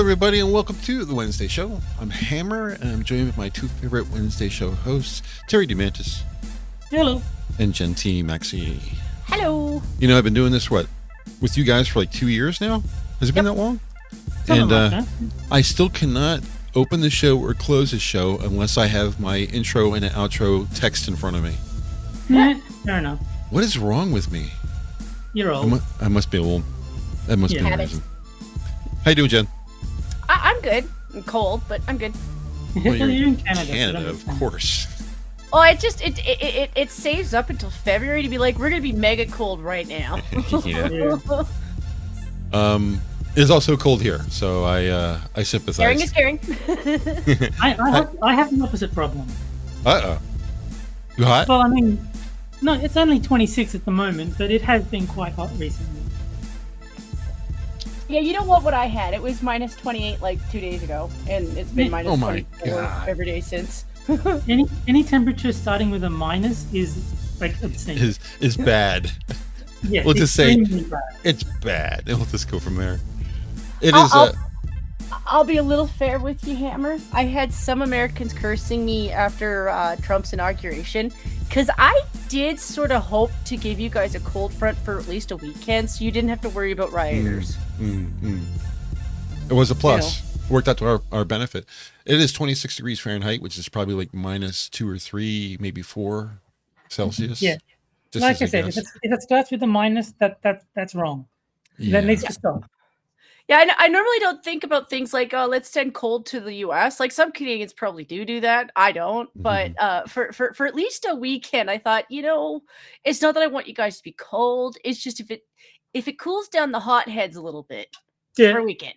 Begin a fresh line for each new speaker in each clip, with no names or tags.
everybody, and welcome to the Wednesday Show. I'm Hammer, and I'm joined with my two favorite Wednesday Show hosts, Terry DeMantis.
Hello.
And Genty Maxey.
Hello.
You know, I've been doing this, with you guys for like 2 years now? Has it been that long?
Something
And
like that.
I still cannot open the show or close the show unless I have my intro and an outro text in front of me.
Yeah, fair enough.
What is wrong with me?
You're old.
I must be old. That must be the
Habit.
reason. How you doing, Jen?
I'm good. I'm cold, but I'm good.
Well, you're
in Canada. so
Canada,
that
of
makes sense.
course.
Oh, it saves up until February to be like, we're gonna be mega cold right now.
Yeah.
Yeah.
It's also cold here, so I sympathize.
Caring is caring.
I have the opposite problem.
You hot?
Well, I mean, no, it's only 26 at the moment, but it has been quite hot recently.
Yeah, you know what I had? It was minus 28 like 2 days ago, and it's been minus
Oh my
24
God.
every day since.
Any temperature starting with a minus is like obscene.
Is bad.
Yeah,
we'll just say
extremely bad.
it's bad, and we'll just go from there. It
I'll-
is.
I'll be a little fair with you, Hammer. I had some Americans cursing me after Trump's inauguration because I did sort of hope to give you guys a cold front for at least a weekend so you didn't have to worry about rioters.
It was a plus. Worked out to our benefit. It is 26 degrees Fahrenheit, which is probably like minus 2 or 3, maybe 4 Celsius.
Yeah.
Just
Like I
as a
said,
guess.
if it starts with a minus, that's wrong.
Yeah.
That needs to stop.
Yeah, I normally don't think about things like, oh, let's send cold to the U.S. Like some Canadians probably do that. I don't, but for at least a weekend, I thought, it's not that I want you guys to be cold. It's just if it cools down the hotheads a little bit for
Yeah.
a weekend.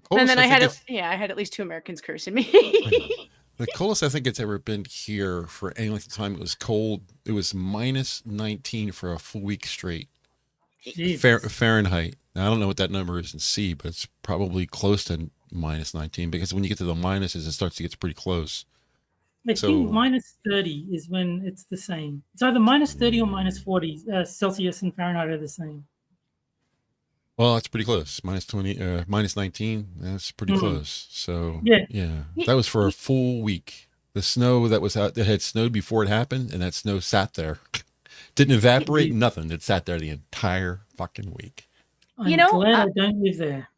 Coldest,
And then I had
think
I had at least 2 Americans cursing me.
the coldest I think it's ever been here for any length of time. It was cold. It was minus 19 for a full week straight.
Jesus.
Fahrenheit. Now, I don't know what that number is in C, but it's probably close to minus 19 because when you get to the minuses, it starts to get pretty close.
I
So-
think minus 30 is when it's the same. It's either minus 30 or minus 40. Celsius and Fahrenheit are the same.
Well, that's pretty close. Minus 20, minus 19. That's pretty close. So
Yeah.
that was for a full week. The snow that was out, that had snowed before it happened, and that snow sat there, didn't evaporate, nothing. It sat there the entire fucking week.
I'm glad I don't live there.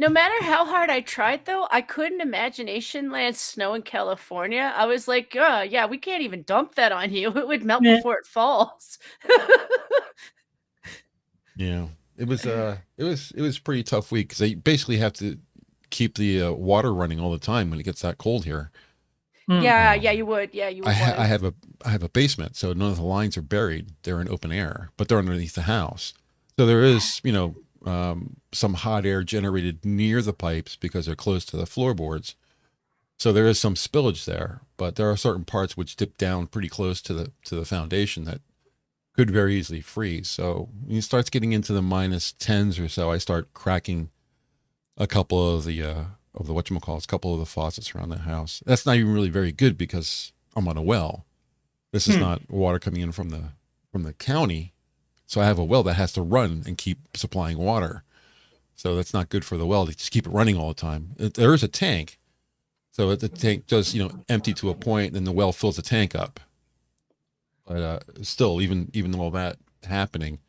No matter how hard I tried, though, I couldn't imagination land snow in California. I was like, yeah, we can't even dump that on you. It would melt
Yeah.
before it falls.
Yeah, it was a pretty tough week because they basically have to keep the water running all the time when it gets that cold here.
Yeah, you would. Yeah, you would.
I have a basement, so none of the lines are buried. They're in open air, but they're underneath the house. So there is, some hot air generated near the pipes because they're close to the floorboards. So there is some spillage there, but there are certain parts which dip down pretty close to the foundation that could very easily freeze. So when it starts getting into the minus 10s or so, I start cracking a couple of the whatchamacallits, a couple of the faucets around the house. That's not even really very good because I'm on a well. This is not water coming in from the county. So I have a well that has to run and keep supplying water. So that's not good for the well to just keep it running all the time. There is a tank. So the tank does, empty to a point and the well fills the tank up. But still, even all that happening,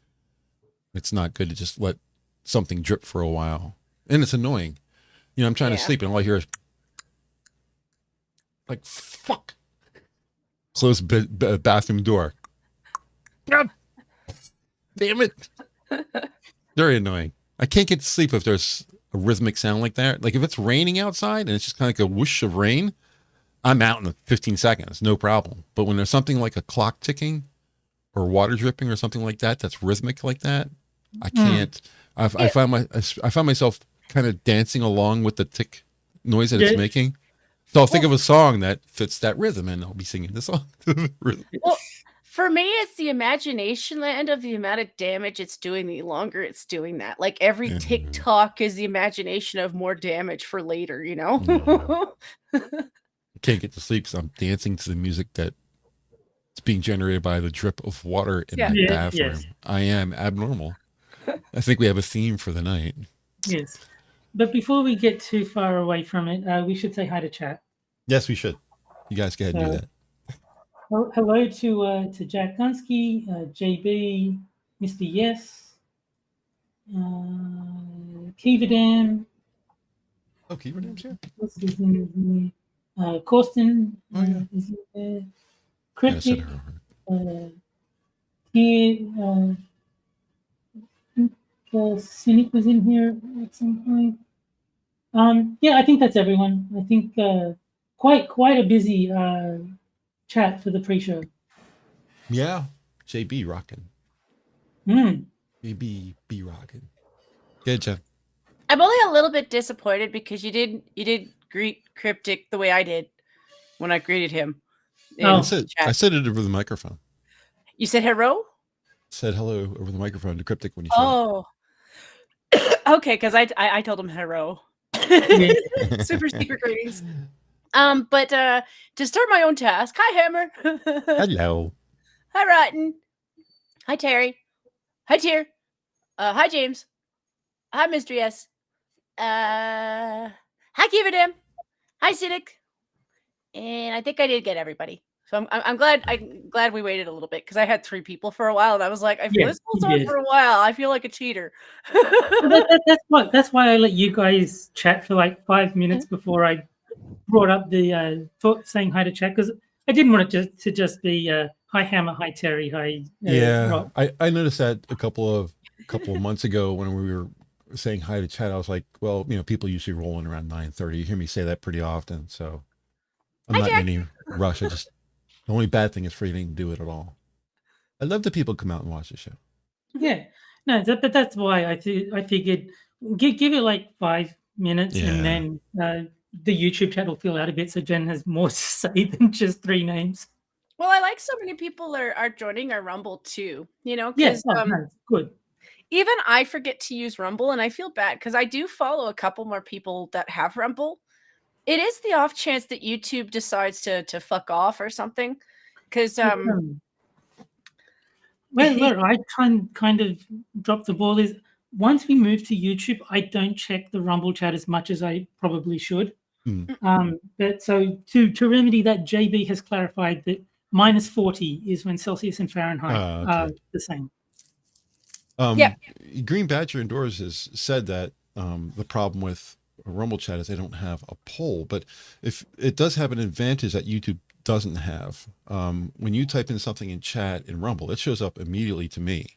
it's not good to just let something drip for a while. And it's annoying. I'm trying to sleep and all I hear is like, fuck. Close bathroom door. God damn it. Very annoying. I can't get to sleep if there's a rhythmic sound like that. Like if it's raining outside and it's just kind of like a whoosh of rain, I'm out in 15 seconds, no problem. But when there's something like a clock ticking or water dripping or something like that, that's rhythmic like that, I can't. I find myself kind of dancing along with the tick noise that it's making. So I'll think of a song that fits that rhythm and I'll be singing the song.
Well, for me, it's the imagination land of the amount of damage it's doing the longer it's doing that. Like every TikTok is the imagination of more damage for later,
Can't get to sleep because I'm dancing to the music that it's being generated by the drip of water in the bathroom.
Yes.
I am abnormal. I think we have a theme for the night.
Yes. But before we get too far away from it, we should say hi to chat.
Yes, we should. You guys go ahead and do that.
Hello to Jack Gunsky, JB, Mr. Yes, Kivadam.
Oh, Kivadam's here.
What's his name? Corsten.
Oh, yeah.
Is he there?
Yeah,
Cryptic. Cynic was in here at some point. Yeah, I think that's everyone. I think quite a busy chat for the pre-show.
Yeah, JB rocking.
Mm.
JB be rocking. Good, Jeff.
I'm only a little bit disappointed because you did greet Cryptic the way I did when I greeted him.
Oh.
I said it over the microphone.
You said hello?
Said hello over the microphone to Cryptic when you showed up.
Okay, because I told him hello.
Yeah.
Super secret greetings. But to start my own task, hi Hammer.
Hello.
Hi Rotten. Hi Terry. Hi Tier. Hi James. Hi Mr. S. Hi Kivadam. Hi Cynic. And I think I did get everybody. So I'm glad we waited a little bit because I had 3 people for a while and I was like, I've this goes on for a while. I feel like a cheater.
That's why I let you guys chat for like 5 minutes before I brought up the saying hi to chat, because I didn't want it to just be hi Hammer, hi Terry, hi.
Yeah, I noticed that a couple of months ago when we were saying hi to chat. I was like, well, people usually roll in around 9:30. You hear me say that pretty often, so I'm not in any rush. The only bad thing is for you to do it at all. I love that people come out and watch the show.
Yeah, no, but that's why I figured give it like 5 minutes, and then the YouTube chat will fill out a bit, so Jen has more to say than just 3 names.
Well, I like so many people are joining our Rumble too. Because
yes, good.
Even I forget to use Rumble, and I feel bad because I do follow a couple more people that have Rumble. It is the off chance that YouTube decides to fuck off or something, because
where I kind of dropped the ball is once we move to YouTube, I don't check the Rumble chat as much as I probably should. But so to remedy that, JB has clarified that -40 is when Celsius and Fahrenheit are the same.
Green Badger Indoors has said that the problem with Rumble chat is they don't have a poll, but if it does have an advantage that YouTube doesn't have. When you type in something in chat in Rumble, it shows up immediately to me.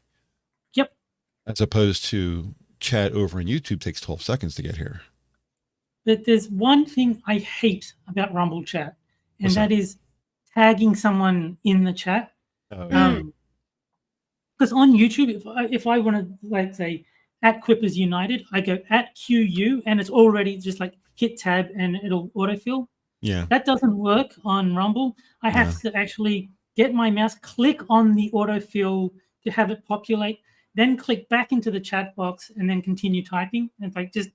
Yep.
As opposed to chat over in YouTube takes 12 seconds to get here.
But there's one thing I hate about Rumble chat, and that is tagging someone in the chat. Because on YouTube, if I want to like say @Quippers United, I go @QU, and it's already just like hit tab and it'll autofill.
Yeah.
That doesn't work on Rumble. I have to actually get my mouse, click on the autofill to have it populate, then click back into the chat box and then continue typing. And it's like, just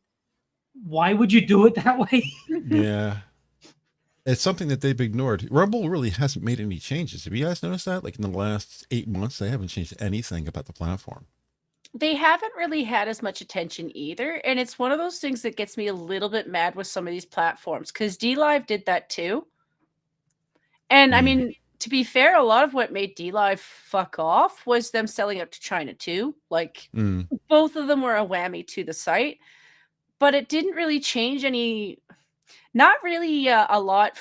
why would you do it that way?
Yeah. It's something that they've ignored. Rumble really hasn't made any changes. Have you guys noticed that? Like in the last 8 months, they haven't changed anything about the platform.
They haven't really had as much attention either. And it's one of those things that gets me a little bit mad with some of these platforms, because DLive did that too. And I mean, to be fair, a lot of what made DLive fuck off was them selling out to China too. Like both of them were a whammy to the site, but it didn't really change not really a lot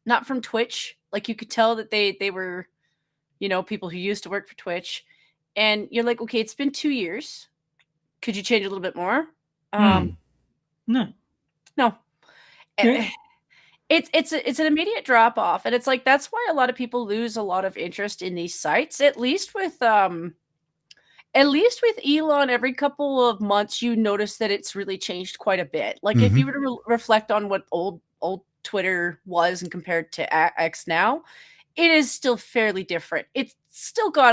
not from Twitch. Like you could tell that they were, people who used to work for Twitch. And you're like, okay, it's been 2 years. Could you change a little bit more?
No.
It's an immediate drop off, and it's like that's why a lot of people lose a lot of interest in these sites. At least with Elon, every couple of months you notice that it's really changed quite a bit. Like if you were to reflect on what old Twitter was and compared to X now, it is still fairly different. It's still got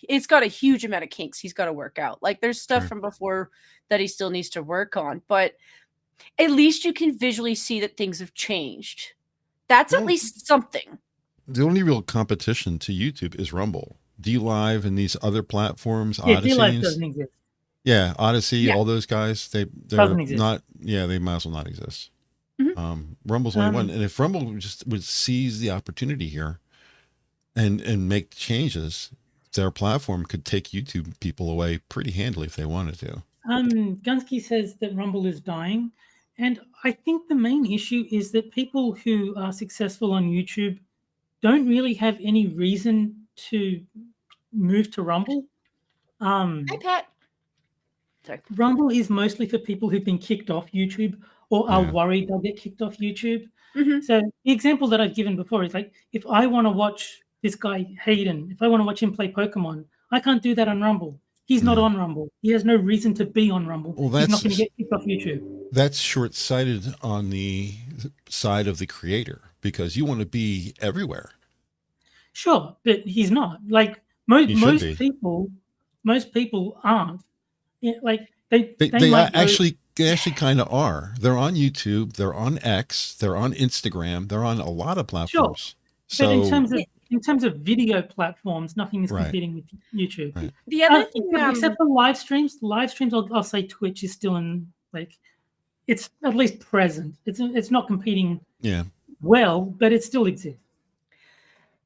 it's got a huge amount of kinks he's got to work out. Like there's stuff from before that he still needs to work on, but at least you can visually see that things have changed. That's at least something.
The only real competition to YouTube is Rumble. DLive and these other platforms,
Yeah,
Odyssey.
DLive doesn't exist.
Yeah, Odyssey,
Yeah.
all those guys, they're
Doesn't exist.
not. Yeah, they might as well not exist.
Mhm.
Rumble's only one, and if Rumble just would seize the opportunity here and make changes, their platform could take YouTube people away pretty handily if they wanted to.
Gunsky says that Rumble is dying, and I think the main issue is that people who are successful on YouTube don't really have any reason to move to Rumble.
Hi, Pat. Sorry.
Rumble is mostly for people who've been kicked off YouTube or are worried they'll get kicked off YouTube. So the example that I've given before is like, if I want to watch this guy Hayden, if I want to watch him play Pokemon, I can't do that on Rumble. He's not on Rumble. He has no reason to be on Rumble.
Well,
He's not going to get kicked off YouTube.
That's short-sighted on the side of the creator because you want to be everywhere.
Sure, but he's not. Like most people aren't. Yeah, like they
actually kind of are. They're on YouTube, they're on X, they're on Instagram, they're on a lot of platforms.
Sure. But in terms of video platforms, nothing is competing with YouTube.
Right.
The other thing,
except for live streams, I'll say Twitch is still in, like, it's at least present. It's not competing well, but it still exists.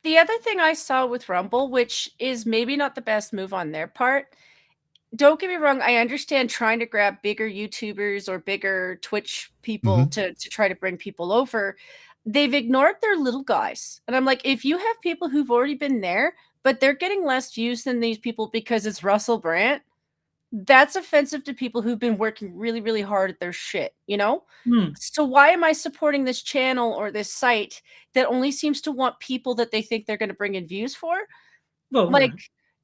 The other thing I saw with Rumble, which is maybe not the best move on their part, don't get me wrong, I understand trying to grab bigger YouTubers or bigger Twitch people to try to bring people over. They've ignored their little guys. And I'm like, if you have people who've already been there, but they're getting less views than these people because it's Russell Brand, that's offensive to people who've been working really, really hard at their shit, you know? So why am I supporting this channel or this site that only seems to want people that they think they're going to bring in views for?
Well,
like,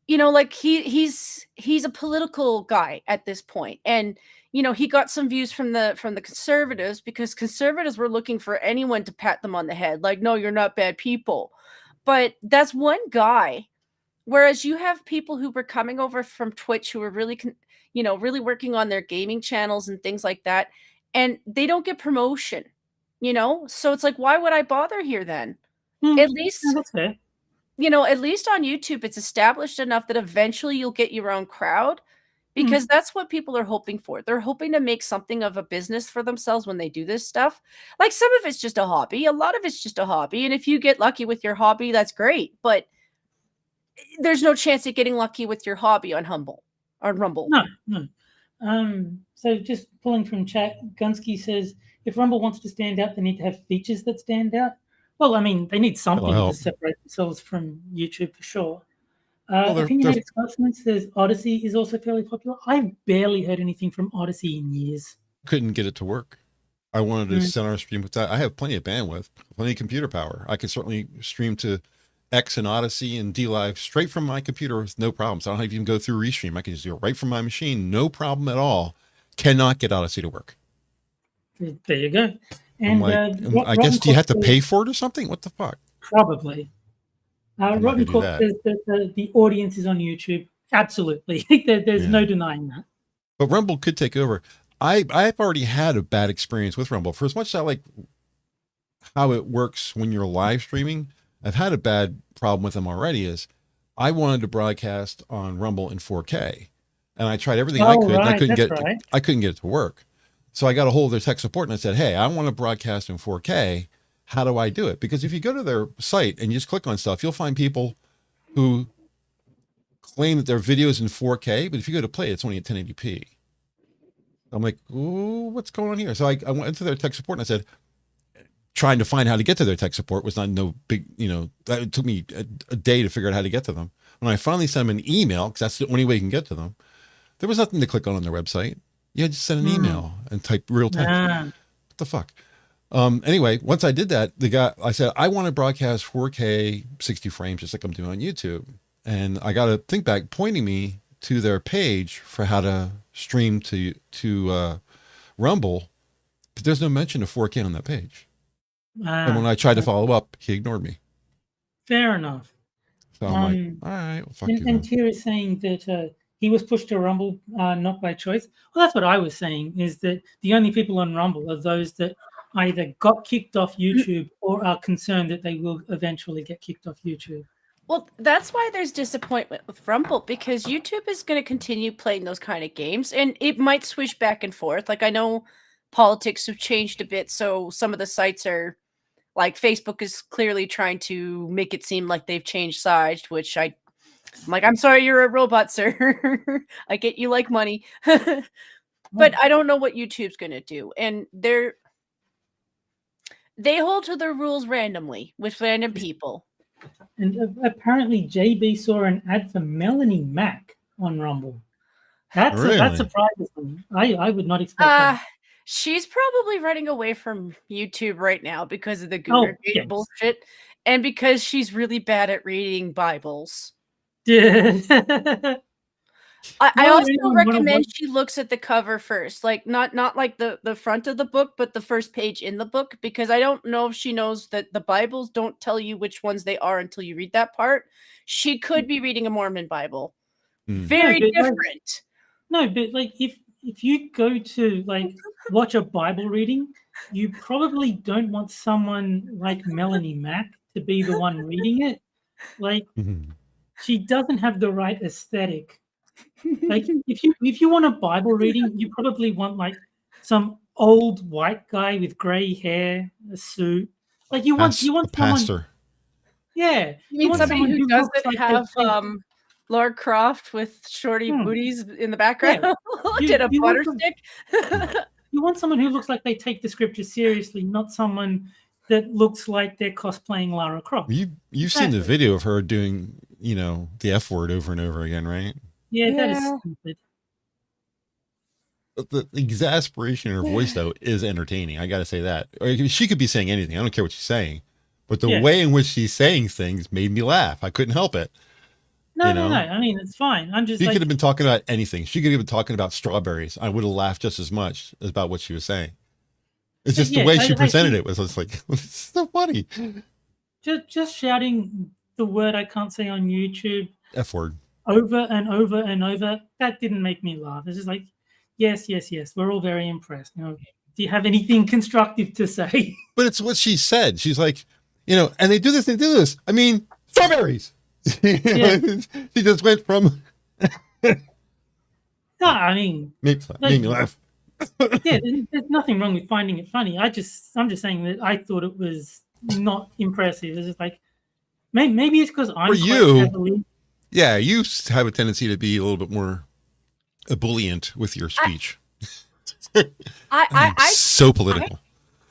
you know, like he's a political guy at this point. And, you know, he got some views from the conservatives because conservatives were looking for anyone to pat them on the head. Like, no, you're not bad people. But that's one guy. Whereas you have people who were coming over from Twitch who were really, you know, really working on their gaming channels and things like that. And they don't get promotion, you know? So it's like, why would I bother here then? At least,
that's fair.
You know, at least on YouTube, it's established enough that eventually you'll get your own crowd because that's what people are hoping for. They're hoping to make something of a business for themselves when they do this stuff. Like some of it's just a hobby. A lot of it's just a hobby. And if you get lucky with your hobby, that's great. But there's no chance of getting lucky with your hobby on Rumble.
No. So just pulling from chat, Gunsky says, if Rumble wants to stand out, they need to have features that stand out. Well, I mean, they need something to separate themselves from YouTube for sure. Opinionated Scotsman says Odyssey is also fairly popular. I've barely heard anything from Odyssey in years.
Couldn't get it to work. I wanted to send our stream with that. I have plenty of bandwidth, plenty of computer power. I can certainly stream to X and Odyssey and DLive straight from my computer with no problems. I don't have to even go through Restream. I can just do it right from my machine. No problem at all. Cannot get Odyssey to work.
There you go. And
like, I guess, do you have to pay for it or something? What the fuck?
Probably. Rotten Corp says that the audience is on YouTube. Absolutely. There's no denying that.
But Rumble could take over. I've already had a bad experience with Rumble. For as much as I like how it works when you're live streaming, I've had a bad problem with them already. Is I wanted to broadcast on Rumble in 4K, and I tried everything I could. And I couldn't get it to work. So I got a hold of their tech support and I said, hey, I want to broadcast in 4K. How do I do it? Because if you go to their site and you just click on stuff, you'll find people who claim that their video is in 4K, but if you go to play, it's only at 1080p. I'm like, ooh, what's going on here? So I went into their tech support and I said, trying to find how to get to their tech support was not no big, you know, it took me a day to figure out how to get to them. When I finally sent them an email, because that's the only way you can get to them, there was nothing to click on their website. You had to send an email and type real text. What the fuck? Anyway, once I did that, I said, I want to broadcast 4K 60 frames, just like I'm doing on YouTube. And I got a thing back pointing me to their page for how to stream to Rumble, but there's no mention of 4K on that page. And when I tried to follow up, he ignored me.
Fair enough.
So I'm like, all right, well, fuck you.
And Tier is saying that he was pushed to Rumble not by choice. Well, that's what I was saying, is that the only people on Rumble are those that either got kicked off YouTube or are concerned that they will eventually get kicked off YouTube.
Well, that's why there's disappointment with Rumble, because YouTube is going to continue playing those kind of games, and it might switch back and forth. Like, I know politics have changed a bit, so some of the sites are like, Facebook is clearly trying to make it seem like they've changed sides, which I'm like, I'm sorry, you're a robot, sir. I get you like money. But I don't know what YouTube's going to do. And they hold to their rules randomly with random people.
And apparently JB saw an ad for Melanie Mac on Rumble. That surprises me. I would not expect that.
She's probably running away from YouTube right now because of the Goonergate bullshit, and because she's really bad at reading Bibles. I also recommend she looks at the cover first, like not like the front of the book, but the first page in the book, because I don't know if she knows that the Bibles don't tell you which ones they are until you read that part. She could be reading a Mormon Bible. Very different.
No, but like if you go to like watch a Bible reading, you probably don't want someone like Melanie Mac to be the one reading it. Like she doesn't have the right aesthetic. Like if you want a Bible reading, you probably want like some old white guy with gray hair, a suit. Like you want someone,
pastor.
Yeah,
you mean somebody who doesn't have Lara Croft with shorty booties in the background?
Yeah.
Did a butter stick?
You want someone who looks like they take the scripture seriously, not someone that looks like they're cosplaying Lara Croft.
You've seen the video of her doing, the F word over and over again, right?
Yeah, that is stupid.
But the exasperation in her voice, though, is entertaining. I got to say that. She could be saying anything. I don't care what she's saying. But the way in which she's saying things made me laugh. I couldn't help it.
No. I mean, it's fine. I'm just
She could have been talking about anything. She could have been talking about strawberries. I would have laughed just as much about what she was saying. It's just the way she presented it was just like, it's so funny.
Just shouting the word I can't say on YouTube.
F word.
Over and over and over. That didn't make me laugh. It's just like, yes. We're all very impressed. Do you have anything constructive to say?
But it's what she said. She's like, and they do this. I mean, strawberries. She just went from.
No, I mean,
made me laugh.
Yeah, there's nothing wrong with finding it funny. I'm just saying that I thought it was not impressive. It's just like maybe it's because I'm heavily.
Yeah, you have a tendency to be a little bit more ebullient with your speech.
I
so political.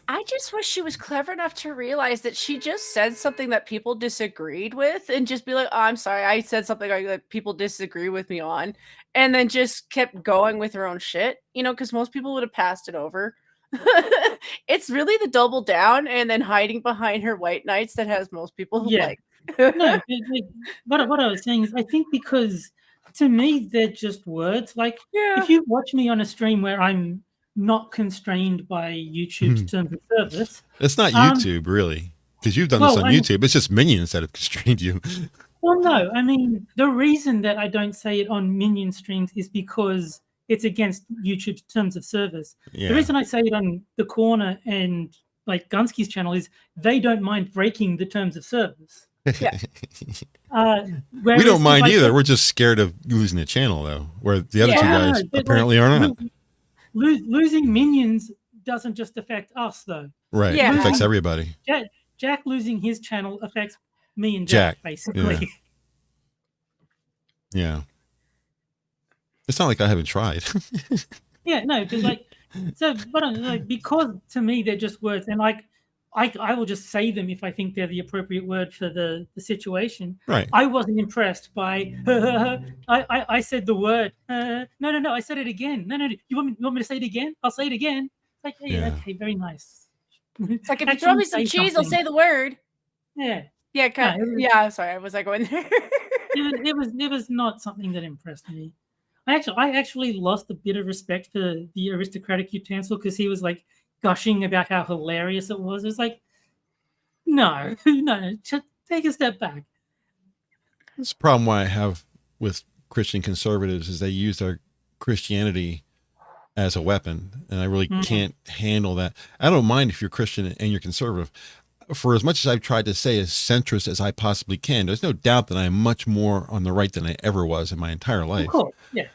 I just wish she was clever enough to realize that she just said something that people disagreed with and just be like, oh, I'm sorry, I said something that people disagree with me on, and then just kept going with her own shit, because most people would have passed it over. It's really the double down and then hiding behind her white knights that has most people like.
No, what I was saying is I think because to me they're just words. Like if you watch me on a stream where I'm not constrained by YouTube's terms of service.
It's not YouTube, really, because you've done this on YouTube. It's just Minions that have constrained you.
Well, no, I mean, the reason that I don't say it on Minion streams is because it's against YouTube's terms of service. Yeah. The reason I say it on The Corner and like Gunsky's channel is they don't mind breaking the terms of service.
Yeah.
We don't mind either. We're just scared of losing the channel, though, where the other two guys apparently are not.
Losing Minions doesn't just affect us, though.
Right. It affects everybody.
Jack losing his channel affects me and Jack basically.
Yeah. It's not like I haven't tried.
But because to me they're just words, and like I will just say them if I think they're the appropriate word for the situation.
Right.
I wasn't impressed by I said the word. No, I said it again. No. You want me to say it again? I'll say it again. It's like, okay, very nice.
It's like if you throw me some cheese, I'll say the word.
Yeah.
Yeah, sorry, was I going there?
it was not something that impressed me. I actually lost a bit of respect for the aristocratic utensil because he was like gushing about how hilarious it was. It's like, no, just take a step back.
That's the problem why I have with Christian conservatives is they use their Christianity as a weapon, and I really can't handle that. I don't mind if you're Christian and you're conservative. for as much as I've tried to say as centrist as I possibly can, there's no doubt that I am much more on the right than I ever was in my entire life.
Of course, yeah.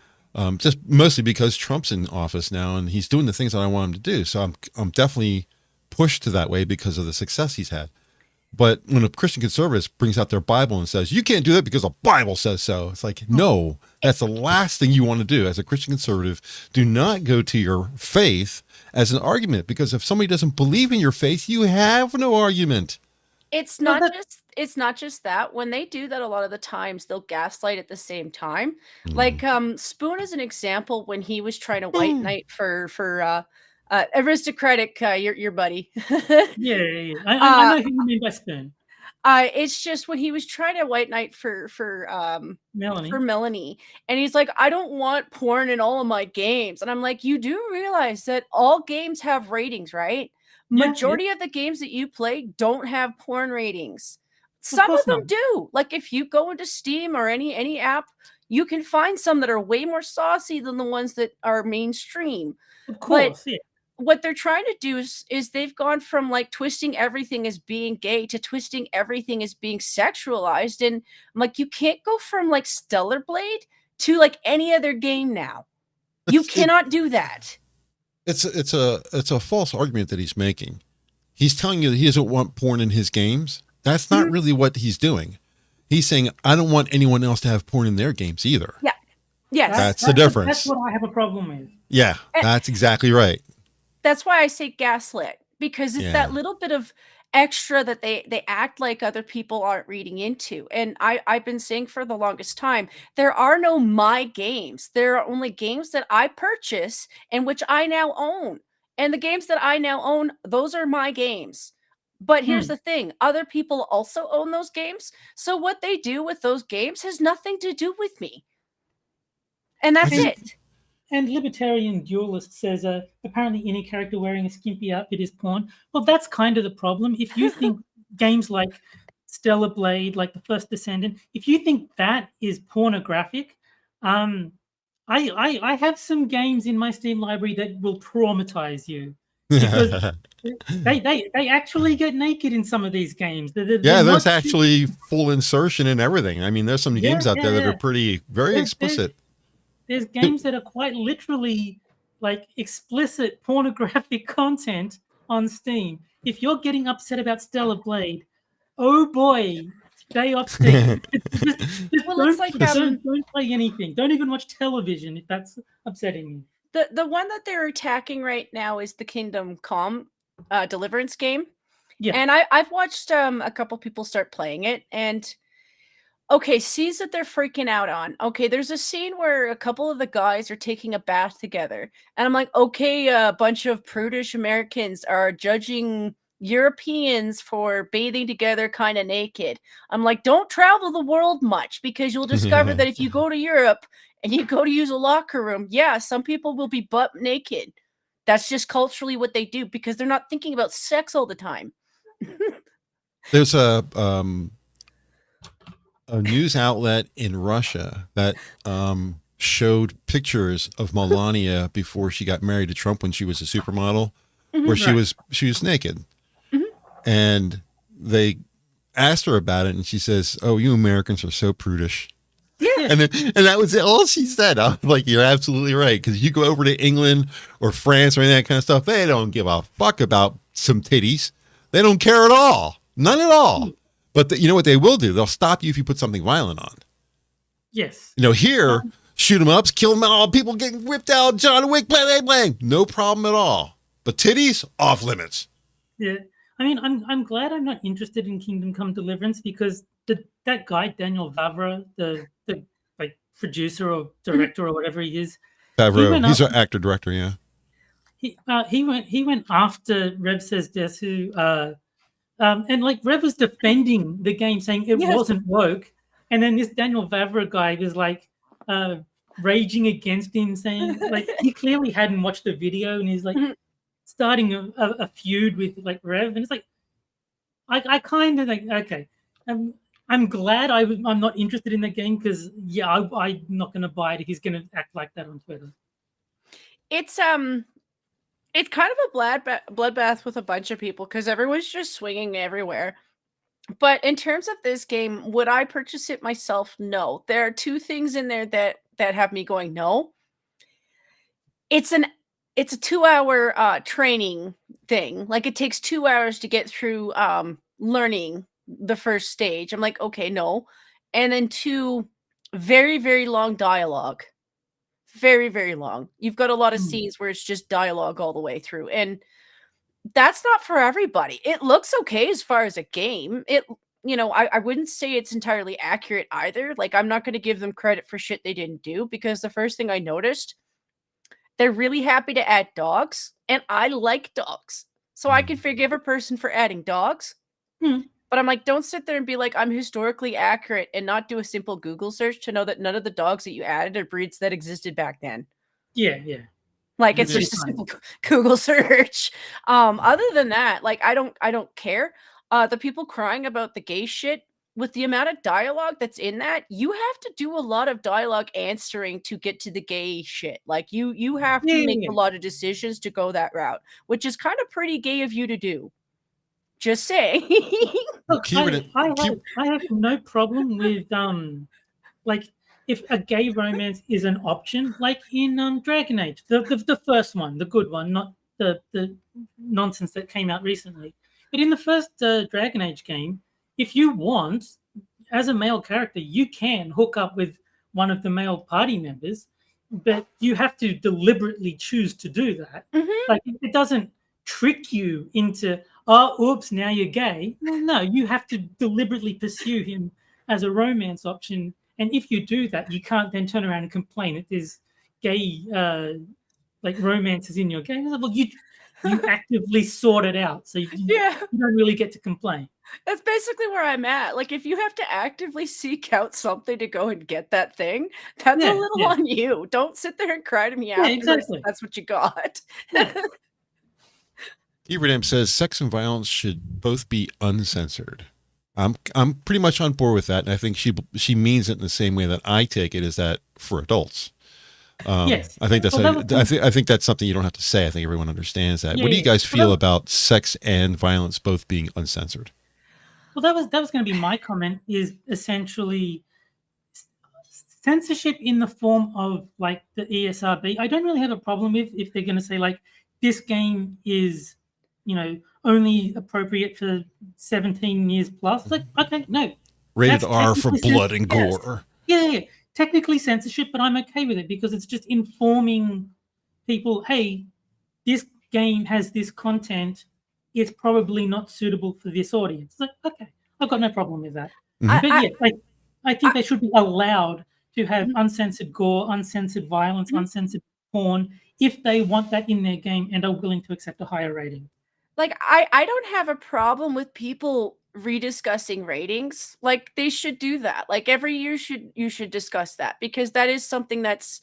Just mostly because Trump's in office now and he's doing the things that I want him to do. So I'm definitely pushed to that way because of the success he's had. But when a Christian conservative brings out their Bible and says, you can't do that because the Bible says so, it's like, no, that's the last thing you want to do as a Christian conservative. Do not go to your faith as an argument, because if somebody doesn't believe in your faith, you have no argument.
It's not just that. When they do that, a lot of the times they'll gaslight at the same time. Like Spoon is an example when he was trying to white knight for aristocratic your buddy.
Yeah. I know who you mean by Spoon.
It's just when he was trying to white knight for Melanie, and he's like, I don't want porn in all of my games. And I'm like, you do realize that all games have ratings, right? Majority of the games that you play don't have porn ratings. Some of them do. Like if you go into Steam or any app, you can find some that are way more saucy than the ones that are mainstream.
Of course, yeah.
What they're trying to do is they've gone from like twisting everything as being gay to twisting everything as being sexualized. And I'm like, you can't go from like Stellar Blade to like any other game now. You cannot do that.
It's a false argument that he's making. He's telling you that he doesn't want porn in his games. That's not really what he's doing. He's saying, I don't want anyone else to have porn in their games either.
Yeah. Yes.
That's the difference.
That's what I have a problem with.
Yeah, that's exactly right.
That's why I say gaslit, because it's that little bit of extra that they act like other people aren't reading into. And I've been saying for the longest time, there are no my games. There are only games that I purchase and which I now own. And the games that I now own, those are my games. But here's the thing, other people also own those games. So what they do with those games has nothing to do with me. And that's it.
And Libertarian Duelist says, apparently any character wearing a skimpy outfit is porn. Well, that's kind of the problem. If you think games like Stellar Blade, like The First Descendant, if you think that is pornographic, I have some games in my Steam library that will traumatize you. Because they actually get naked in some of these games.
There's actually full insertion and everything. I mean, there's some games out there that are very explicit.
There's games that are quite literally like explicit pornographic content on Steam. If you're getting upset about Stellar Blade, oh boy, stay off Steam. Don't play anything. Don't even watch television if that's upsetting you.
The one that they're attacking right now is the Kingdom Come Deliverance game. Yeah. And I've watched a couple people start playing it, and scenes that they're freaking out on. Okay, there's a scene where a couple of the guys are taking a bath together. And I'm like, a bunch of prudish Americans are judging Europeans for bathing together kind of naked. I'm like, don't travel the world much, because you'll discover that if you go to Europe and you go to use a locker room, some people will be butt naked. That's just culturally what they do, because they're not thinking about sex all the time.
There's a news outlet in Russia that showed pictures of Melania before she got married to Trump when she was a supermodel, where she was naked. And they asked her about it, and she says, "Oh, you Americans are so prudish." Yeah. And that was all she said. I was like, you're absolutely right. Because you go over to England or France or any of that kind of stuff, they don't give a fuck about some titties. They don't care at all. None at all. But you know what they will do? They'll stop you if you put something violent on.
Yes.
Here, shoot them up, kill them all, people getting whipped out, John Wick, bang, bang, bang. No problem at all. But titties, off limits.
Yeah. I mean, I'm glad I'm not interested in Kingdom Come Deliverance, because that guy, Daniel Vavra, the like producer or director or whatever he is.
Favreau. He's an actor director, yeah.
He went after Rev Says Desu, and like Rev was defending the game, saying it wasn't woke, and then this Daniel Vavra guy was like raging against him, saying like he clearly hadn't watched the video, and he's like starting a feud with like Rev, and it's like I kind of like, okay, I'm glad I'm not interested in the game, because I'm not going to buy it if he's going to act like that on Twitter.
It's It's kind of a bloodbath with a bunch of people because everyone's just swinging everywhere. But in terms of this game, would I purchase it myself? No. There are two things in there that have me going no. It's a 2-hour training thing. Like it takes 2 hours to get through learning the first stage. I'm like, okay, no. And then two, very, very long dialogue. Very, very long. You've got a lot of scenes where it's just dialogue all the way through. And that's not for everybody. It looks okay as far as a game. I wouldn't say it's entirely accurate either. Like, I'm not going to give them credit for shit they didn't do because the first thing I noticed, they're really happy to add dogs, and I like dogs. So I can forgive a person for adding dogs. But I'm like, don't sit there and be like, I'm historically accurate and not do a simple Google search to know that none of the dogs that you added are breeds that existed back then.
Yeah.
Like it's just a simple Google search. Other than that, like I don't care. The people crying about the gay shit, with the amount of dialogue that's in that, you have to do a lot of dialogue answering to get to the gay shit. Like you have to make a lot of decisions to go that route, which is kind of pretty gay of you to do. Just saying.
Look, I have no problem with like if a gay romance is an option, like in Dragon Age, the first one, the good one, not the nonsense that came out recently. But in the first Dragon Age game, if you want, as a male character, you can hook up with one of the male party members, but you have to deliberately choose to do that. Like it doesn't trick you into, oh, oops, now you're gay. No, you have to deliberately pursue him as a romance option. And if you do that, you can't then turn around and complain that there's gay like romances in your game. Well, you actively sort it out, so you don't really get to complain.
That's basically where I'm at. Like, if you have to actively seek out something to go and get that thing, that's a little on you. Don't sit there and cry to me afterwards. Exactly. That's what you got.
Ibrahim says sex and violence should both be uncensored. I'm pretty much on board with that, and I think she means it in the same way that I take it, is that for adults.
Yes,
I think that's I think that's something you don't have to say. I think everyone understands that. What do you guys feel about sex and violence both being uncensored?
Well, that was going to be my comment. Is essentially censorship in the form of like the ESRB. I don't really have a problem with if they're going to say like this game is, only appropriate for 17 years plus. Like, okay, no.
Rated R for blood and gore.
Yeah. Technically censorship, but I'm okay with it because it's just informing people, hey, this game has this content. It's probably not suitable for this audience. Like, okay, I've got no problem with that. I think they should be allowed to have uncensored gore, uncensored violence, uncensored porn, if they want that in their game and are willing to accept a higher rating.
Like, I don't have a problem with people rediscussing ratings. Like, they should do that. Like, every year you should discuss that, because that is something that's,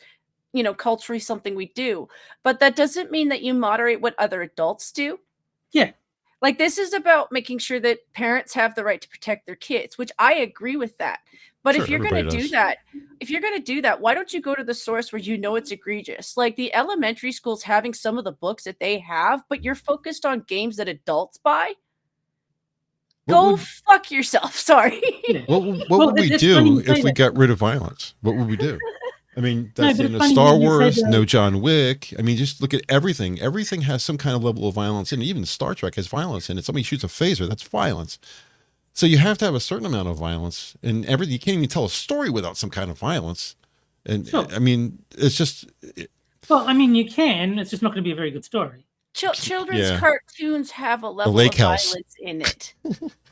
culturally something we do. But that doesn't mean that you moderate what other adults do.
Yeah.
Like, this is about making sure that parents have the right to protect their kids, which I agree with that. But if you're going to do that, why don't you go to the source where it's egregious? Like, the elementary schools having some of the books that they have, but you're focused on games that adults buy. Go fuck yourself. Sorry.
What would we do if we got rid of violence? What would we do? I mean, that's in Star Wars, no John Wick. I mean, just look at everything. Everything has some kind of level of violence in it. Even Star Trek has violence in it. Somebody shoots a phaser, that's violence. So you have to have a certain amount of violence, and everything. You can't even tell a story without some kind of violence. And I mean, it's just.
Well, I mean, you can. It's just not going to be a very good story.
Children's cartoons have a level of violence in it.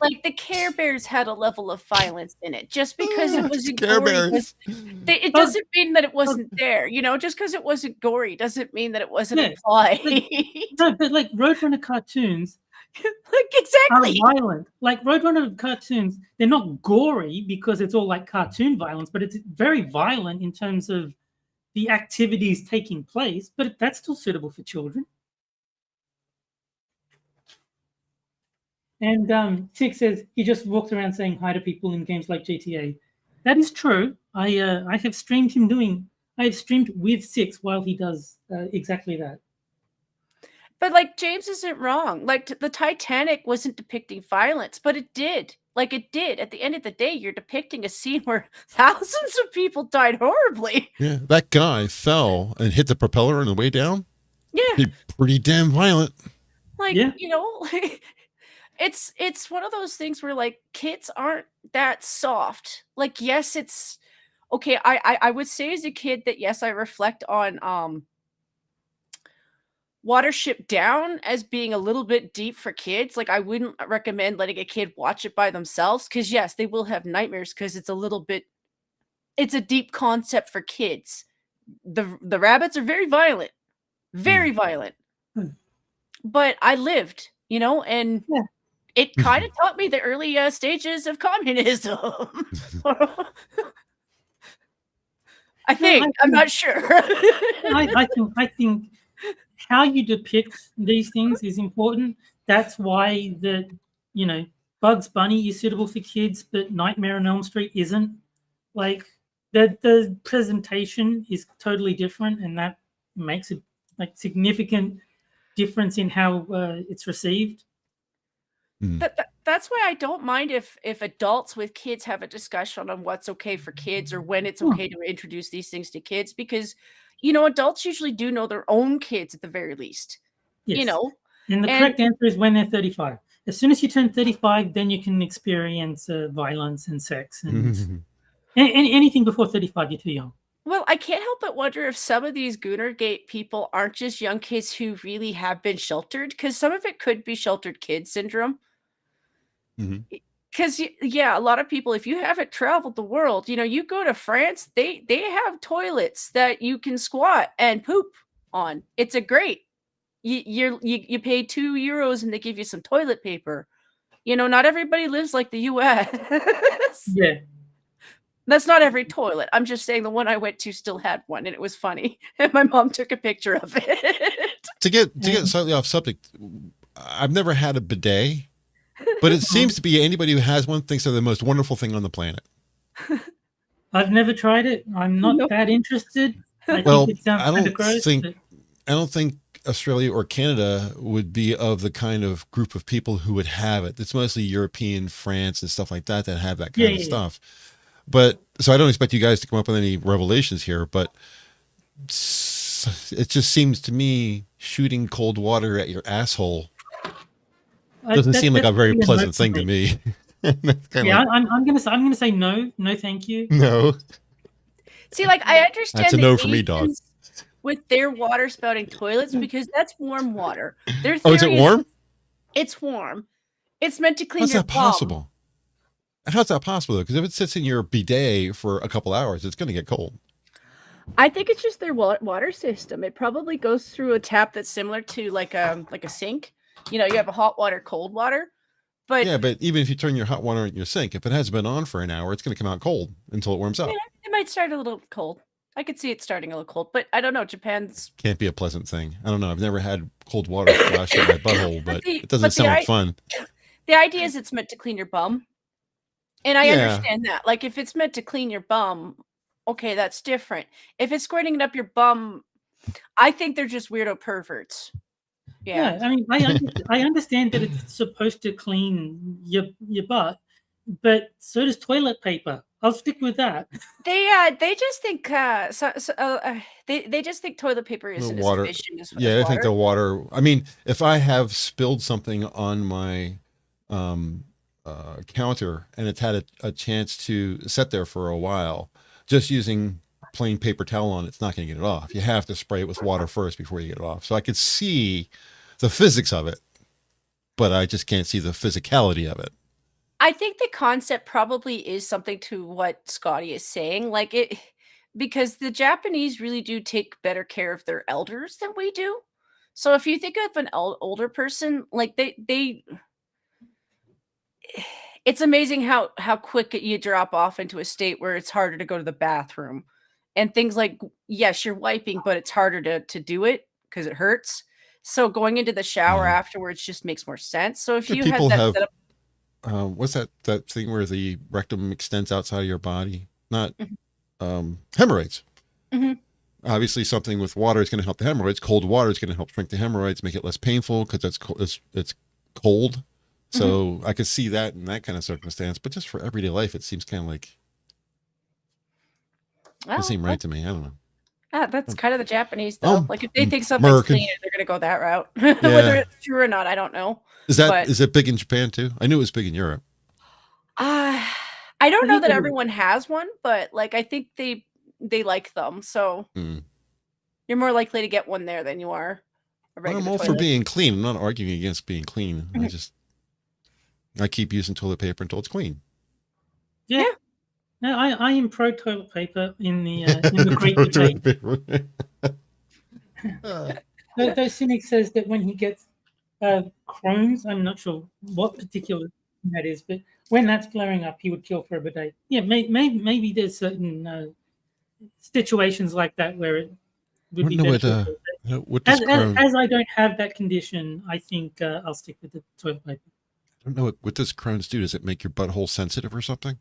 Like the Care Bears had a level of violence in it. Just because it wasn't gory, it doesn't mean that it wasn't there. Just because it wasn't gory doesn't mean that it wasn't implied.
But like Roadrunner cartoons,
like exactly
are violent. Like Roadrunner cartoons, they're not gory because it's all like cartoon violence, but it's very violent in terms of the activities taking place. But that's still suitable for children. And Six says he just walks around saying hi to people in games like GTA. That is true. I have streamed him I have streamed with Six while he does exactly that.
But, like, James isn't wrong. Like, the Titanic wasn't depicting violence, but it did. Like, it did. At the end of the day, you're depicting a scene where thousands of people died horribly.
Yeah, that guy fell and hit the propeller on the way down.
Yeah.
Pretty damn violent.
Like,
Yeah.
you know, it's one of those things where, like, kids aren't that soft. Like, yes, it's okay, I would say as a kid that, yes, I reflect on, Watership Down as being a little bit deep for kids. Like, I wouldn't recommend letting a kid watch it by themselves because, yes, they will have nightmares because it's a deep concept for kids. The rabbits are very violent, very violent. But I lived, you know, and
Yeah.
it kind of taught me the early stages of communism. I think. I'm not sure.
I think how you depict these things is important. That's why Bugs Bunny is suitable for kids, but Nightmare on Elm Street isn't. Like the presentation is totally different, and that makes a significant difference in how it's received.
That's why I don't mind if adults with kids have a discussion on what's okay for kids or when it's okay to introduce these things to kids because, you know, adults usually do know their own kids at the very least.
Yes.
You know?
And the correct answer is when they're 35. As soon as you turn 35, then you can experience violence and sex. And anything before 35, you're too young.
Well, I can't help but wonder if some of these Goonergate people aren't just young kids who really have been sheltered, because some of it could be sheltered kid syndrome. Because yeah, a lot of people, if you haven't traveled the world, you know, you go to France, they have toilets that you can squat and poop on. It's a great. You pay €2 and they give you some toilet paper. You know, not everybody lives like the US.
Yeah.
That's not every toilet. I'm just saying the one I went to still had one, and it was funny. And my mom took a picture of it.
To get slightly off subject, I've never had a bidet, but it seems to be anybody who has one thinks they're the most wonderful thing on the planet.
I've never tried it. I'm not that interested. I
well,
think it sounds kind of gross.
I don't think Australia or Canada would be of the kind of group of people who would have it. It's mostly European, France, and stuff like that have that kind of stuff. But so I don't expect you guys to come up with any revelations here, but it just seems to me shooting cold water at your asshole doesn't seem like a very pleasant thing to me.
I'm gonna say no, thank you.
No.
See, like I understand
that's a no for me, dog.
With their water spouting toilets because that's warm water.
Oh, is it warm?
It's warm. It's meant to clean your bum.
How's that possible? How's that possible though? Because if it sits in your bidet for a couple hours, it's going to get cold.
I think it's just their water system. It probably goes through a tap that's similar to like a sink. You know, you have a hot water, cold water. But
yeah, but even if you turn your hot water in your sink, if it hasn't been on for an hour, it's going to come out cold until it warms up.
Yeah, it might start a little cold. I could see it starting a little cold, but I don't know. Japan's
can't be a pleasant thing. I don't know. I've never had cold water splash in my butthole, but it doesn't sound like fun.
The idea is it's meant to clean your bum. And I understand that. Like, if it's meant to clean your bum, okay, that's different. If it's squirting it up your bum, I think they're just weirdo perverts. Yeah.
I mean, I understand that it's supposed to clean your butt, but so does toilet paper. I'll stick with that.
They just think they just think toilet paper isn't as efficient as
water. I think the water. I mean, if I have spilled something on my counter and it's had a chance to sit there for a while, just using plain paper towel on it's not going to get it off. You have to spray it with water first before you get it off. So I could see the physics of it, but I just can't see the physicality of it.
I think the concept probably is something to what Scotty is saying, like it, because the Japanese really do take better care of their elders than we do. So if you think of an older person, like they it's amazing how quick you drop off into a state where it's harder to go to the bathroom and things like, yes, you're wiping, but it's harder to do it because it hurts. So going into the shower afterwards just makes more sense. So if you had that set up,
what's that thing where the rectum extends outside of your body? Not hemorrhoids. Obviously, something with water is going to help the hemorrhoids. Cold water is going to help shrink the hemorrhoids, make it less painful because it's cold. So I could see that in that kind of circumstance. But just for everyday life, it seems kind of like it seemed right to me. I don't know.
That's kind of the Japanese, though. Like if they think something's
American.
clean, they're gonna go that route. Whether it's true or not, I don't know.
Is it big in Japan too? I knew it was big in Europe.
I don't know that everyone has one, but like I think they like them. So you're more likely to get one there than you are a regular
I'm all
toilet.
for being clean. I'm not arguing against being clean. I keep using toilet paper until it's clean.
Yeah. No, I am pro toilet paper in the Greek debate. Though Cynic says that when he gets Crohn's, I'm not sure what particular that is, but when that's flaring up, he would kill for a bidet. Yeah, maybe there's certain situations like that where it would be better. As I don't have that condition, I think I'll stick with the toilet paper.
I don't know what does Crohn's do? Does it make your butthole sensitive or something?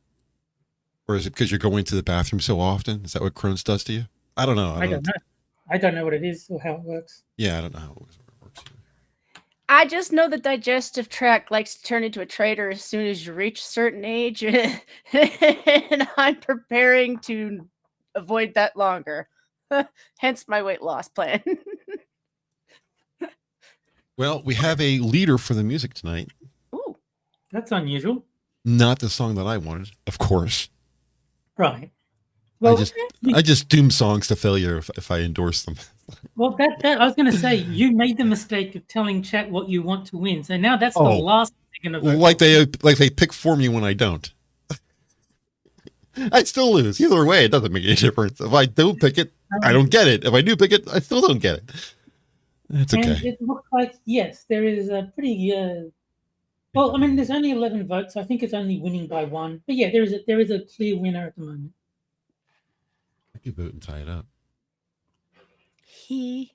Or is it because you're going to the bathroom so often? Is that what Crohn's does to you? I don't know.
I don't know. I don't know what it is or how it works.
Yeah, I don't know how it works.
I just know the digestive tract likes to turn into a traitor as soon as you reach a certain age. And I'm preparing to avoid that longer. Hence my weight loss plan.
Well, we have a leader for the music tonight.
Ooh.
That's unusual.
Not the song that I wanted, of course.
Right. Well,
I just doom songs to failure if I endorse them.
Well, that I was going to say, you made the mistake of telling chat what you want to win. So now that's the last thing they're going
to vote. Like they pick for me when I don't. I still lose. Either way, it doesn't make any difference. If I don't pick it, I don't get it. If I do pick it, I still don't get it. It's okay.
And it looks like, yes, there is a pretty... well, I mean, there's only 11 votes. I think it's only winning by 1. But yeah, there is a clear winner at the moment.
I could vote and tie it up.
He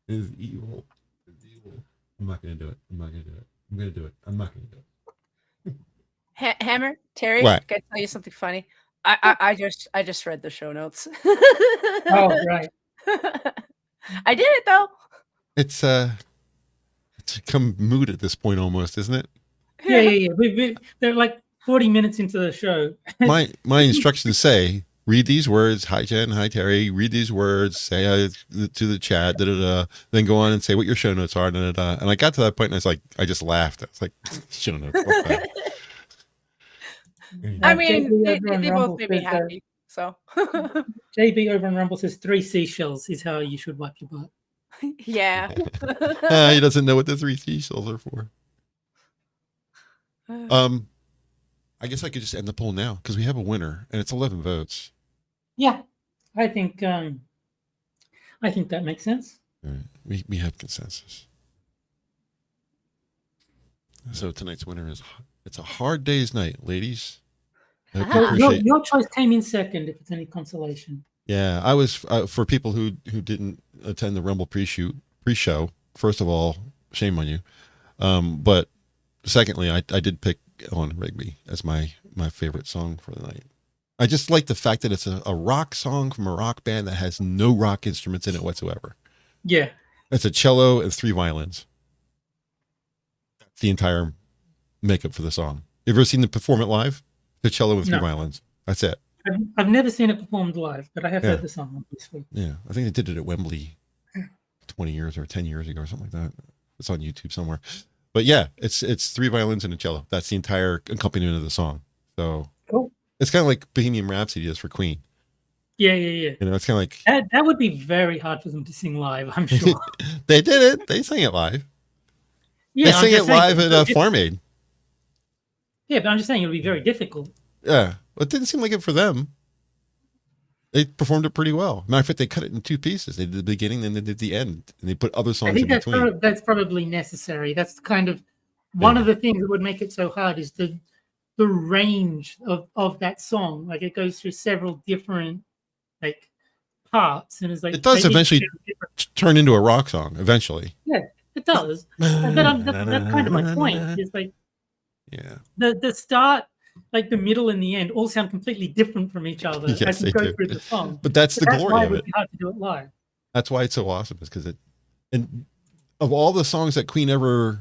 is evil. I'm not going to do it. I'm going to do it. I'm not going to do it.
Hammer, Terry,
what?
Can I tell you something funny? I just read the show notes.
Oh, right.
I did it though.
It's become moot at this point almost, isn't it?
Yeah. They're like 40 minutes into the show.
my instructions say, read these words, hi Jen, hi Terry, read these words, say to the chat, then go on and say what your show notes are, and I got to that point and I just laughed. I was like, show notes.
I mean, they both made me happy. So
JB over on Rumble says 3 seashells is how you should wipe your butt.
Yeah.
He doesn't know what the 3 seashells are for. I guess I could just end the poll now because we have a winner and it's 11 votes.
Yeah, I think that makes sense.
All right. We have consensus. So tonight's winner is It's a Hard Day's Night, ladies.
Your choice came in second, if it's any consolation.
Yeah, I was for people who didn't attend the Rumble pre-show. First of all, shame on you. But secondly, I did pick Ellen Rigby as my favorite song for the night. I just like the fact that it's a rock song from a rock band that has no rock instruments in it whatsoever.
Yeah,
it's a cello and 3 violins. That's the entire makeup for the song. You ever seen them perform it live? The cello and 3 violins. That's it.
I've never seen it performed live, but I have heard the song.
Yeah, I think they did it at Wembley 20 years or 10 years ago or something like that. It's on YouTube somewhere. But yeah, it's 3 violins and a cello. That's the entire accompaniment of the song. So
cool.
It's kind of like Bohemian Rhapsody is for Queen.
Yeah.
You know, it's kind of like
that would be very hard for them to sing live, I'm sure.
They did it. They sang it live.
Yeah,
they sang it live at Farm Aid.
Yeah, but I'm just saying it would be very difficult.
Yeah, well, it didn't seem like it for them. They performed it pretty well. Matter of fact, they cut it in 2 pieces. They did the beginning, then they did the end, and they put other songs in between.
That's probably necessary. That's kind of one of the things that would make it so hard is the range of that song. Like it goes through several different like parts, and it's like
it does eventually turn into a rock song. Eventually,
yeah, it does. But that's kind of my point. It's like the start. like the middle and the end all sound completely different from each other
Yes,
as you
they
go
do.
through the song.
But that's the
That's
glory
why
of
it would
it.
be hard to do it live.
That's why it's so awesome, is because and of all the songs that Queen ever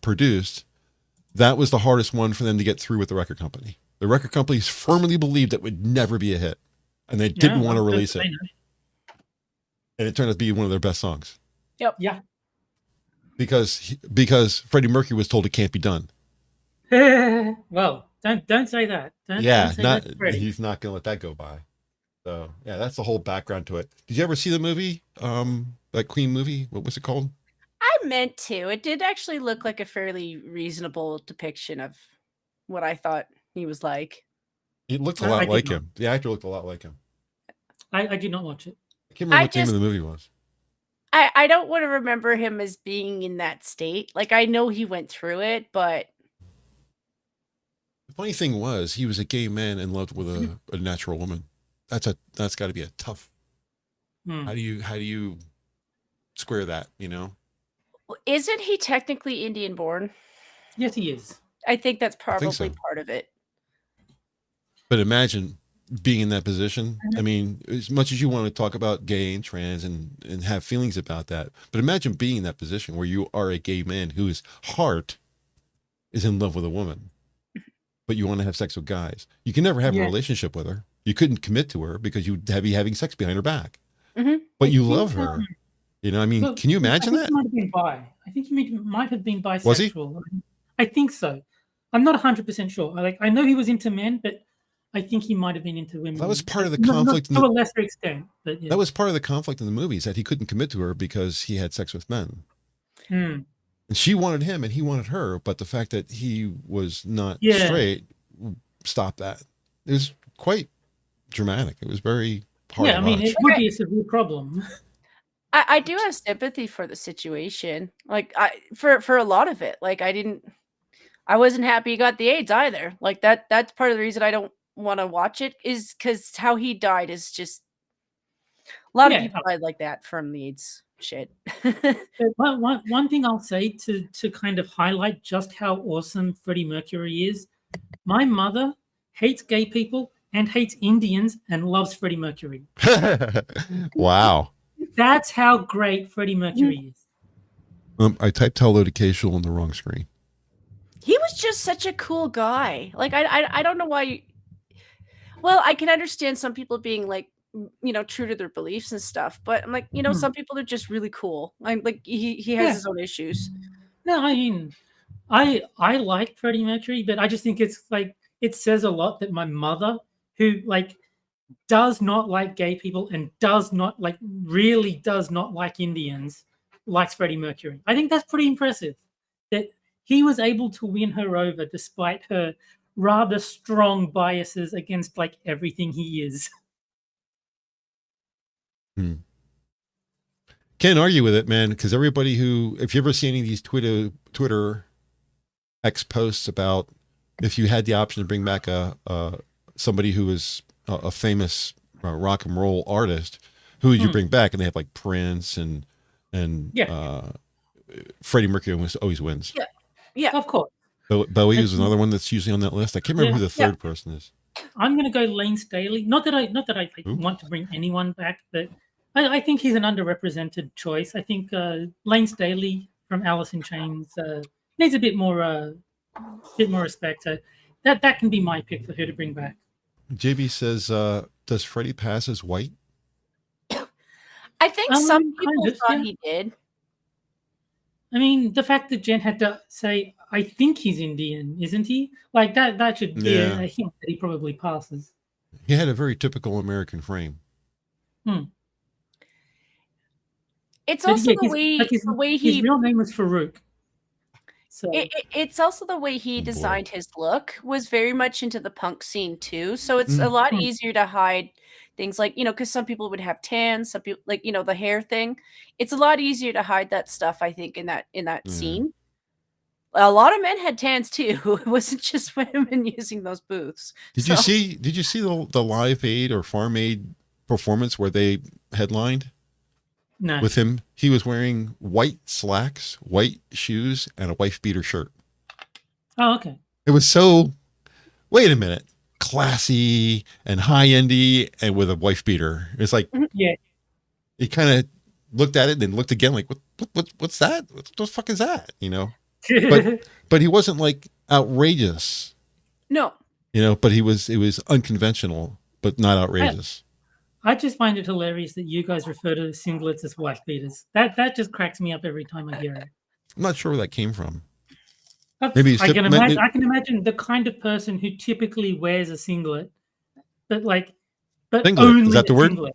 produced, that was the hardest one for them to get through with the record company. The record companies firmly believed it would never be a hit, and they didn't want to release it. And it turned out to be one of their best songs.
Yep.
Yeah.
Because Freddie Mercury was told it can't be done.
Well, don't say that. Don't say that,
he's not going to let that go by. So yeah, that's the whole background to it. Did you ever see the movie? That Queen movie? What was it called?
I meant to. It did actually look like a fairly reasonable depiction of what I thought he was like.
He looked a lot like him. The actor looked a lot like him.
I did not watch it.
I can't remember what the name of the movie was.
I don't want to remember him as being in that state. Like, I know he went through it, but
the funny thing was, he was a gay man in love with a natural woman. That's got to be a tough. How do you square that? You know,
isn't he technically Indian born?
Yes, he is.
I think that's probably part of it.
But imagine being in that position. I mean, as much as you want to talk about gay and trans and have feelings about that, but imagine being in that position where you are a gay man whose heart is in love with a woman, but you want to have sex with guys. You can never have a relationship with her. You couldn't commit to her because you'd be having sex behind her back. But you love her. You know, I mean, can you imagine that?
He might have been bi. I think he might have been bisexual.
Was he?
I think so. I'm not 100% sure. I know he was into men, but I think he might have been into women.
That was part of the conflict.
To a lesser extent. But yeah.
That was part of the conflict in the movies, that he couldn't commit to her because he had sex with men. And she wanted him and he wanted her, but the fact that he was not straight stopped that. It was quite dramatic. It was very hard to watch.
It would be a severe problem.
I do have sympathy for the situation. Like, for a lot of it. Like, I wasn't happy he got the AIDS either. Like, that's part of the reason I don't want to watch it, is because how he died is just, a lot of people died like that from the AIDS shit.
One thing I'll say to kind of highlight just how awesome Freddie Mercury is, my mother hates gay people and hates Indians and loves Freddie Mercury.
Wow.
That's how great Freddie Mercury is.
I typed hello to Casual on the wrong screen.
He was just such a cool guy. Like, I don't know why. Well, I can understand some people being like, true to their beliefs and stuff, but I'm like, some people are just really cool. Like he has his own issues.
No, I mean, I like Freddie Mercury, but I just think it's like, it says a lot that my mother, who does not like gay people and really does not like Indians, likes Freddie Mercury. I think that's pretty impressive that he was able to win her over despite her rather strong biases against everything he is.
Can't argue with it, man, because everybody if you ever see any of these Twitter X posts about if you had the option to bring back somebody who was a famous rock and roll artist, who would you bring back? And they have like Prince and Freddie Mercury always wins.
Yeah,
of course.
Bowie is another one that's usually on that list. I can't remember who the third person is.
I'm going to go Lane Staley. Not that I want to bring anyone back, but I think he's an underrepresented choice. I think Lane Staley from Alice in Chains needs a bit more respect. So that can be my pick for who to bring back.
JB says, does Freddie pass as white?
I think some people thought he did.
I mean, the fact that Jen had to say, I think he's Indian, isn't he? Like, that should be a hint that he probably passes.
He had a very typical American frame.
It's also the way he...
His real name was Farouk. So
it's also the way he designed his look was very much into the punk scene too. So it's a lot easier to hide things like, because some people would have tans, some people the hair thing. It's a lot easier to hide that stuff, I think, in that scene. A lot of men had tans too. It wasn't just women using those booths.
Did you see the Live Aid or Farm Aid performance where they headlined?
No.
With him, he was wearing white slacks, white shoes, and a wife beater shirt.
Oh, okay.
It was so wait a minute, classy and high-endy and with a wife beater. It's like,
Yeah.
he kind of looked at it and then looked again, like, what's that? What the fuck is that? You know? But he wasn't like outrageous.
No.
You know, but it was unconventional, but not outrageous.
I just find it hilarious that you guys refer to singlets as wife beaters. That just cracks me up every time I hear it.
I'm not sure where that came from.
Maybe I can imagine the kind of person who typically wears a singlet, but
singlet.
only
Is that the word?
Singlet.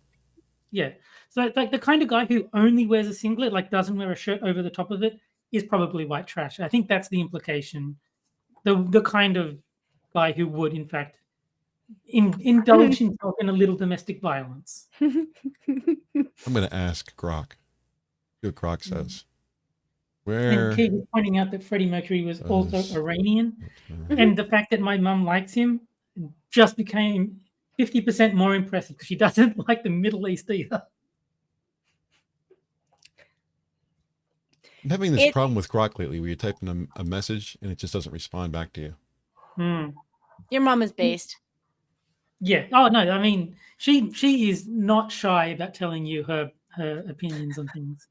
Yeah. So like the kind of guy who only wears a singlet, like doesn't wear a shirt over the top of it, is probably white trash. I think that's the implication. The kind of guy who would, in fact, indulge himself in a little domestic violence.
I'm going to ask Grok. See what Grok says. Where?
And Keith was pointing out that Freddie Mercury was also Iranian, and the fact that my mum likes him just became 50% more impressive because she doesn't like the Middle East either.
I'm having this problem with Grok lately where you type in a message and it just doesn't respond back to you.
Your mom is based.
Yeah. Oh no, I mean she is not shy about telling you her opinions on things.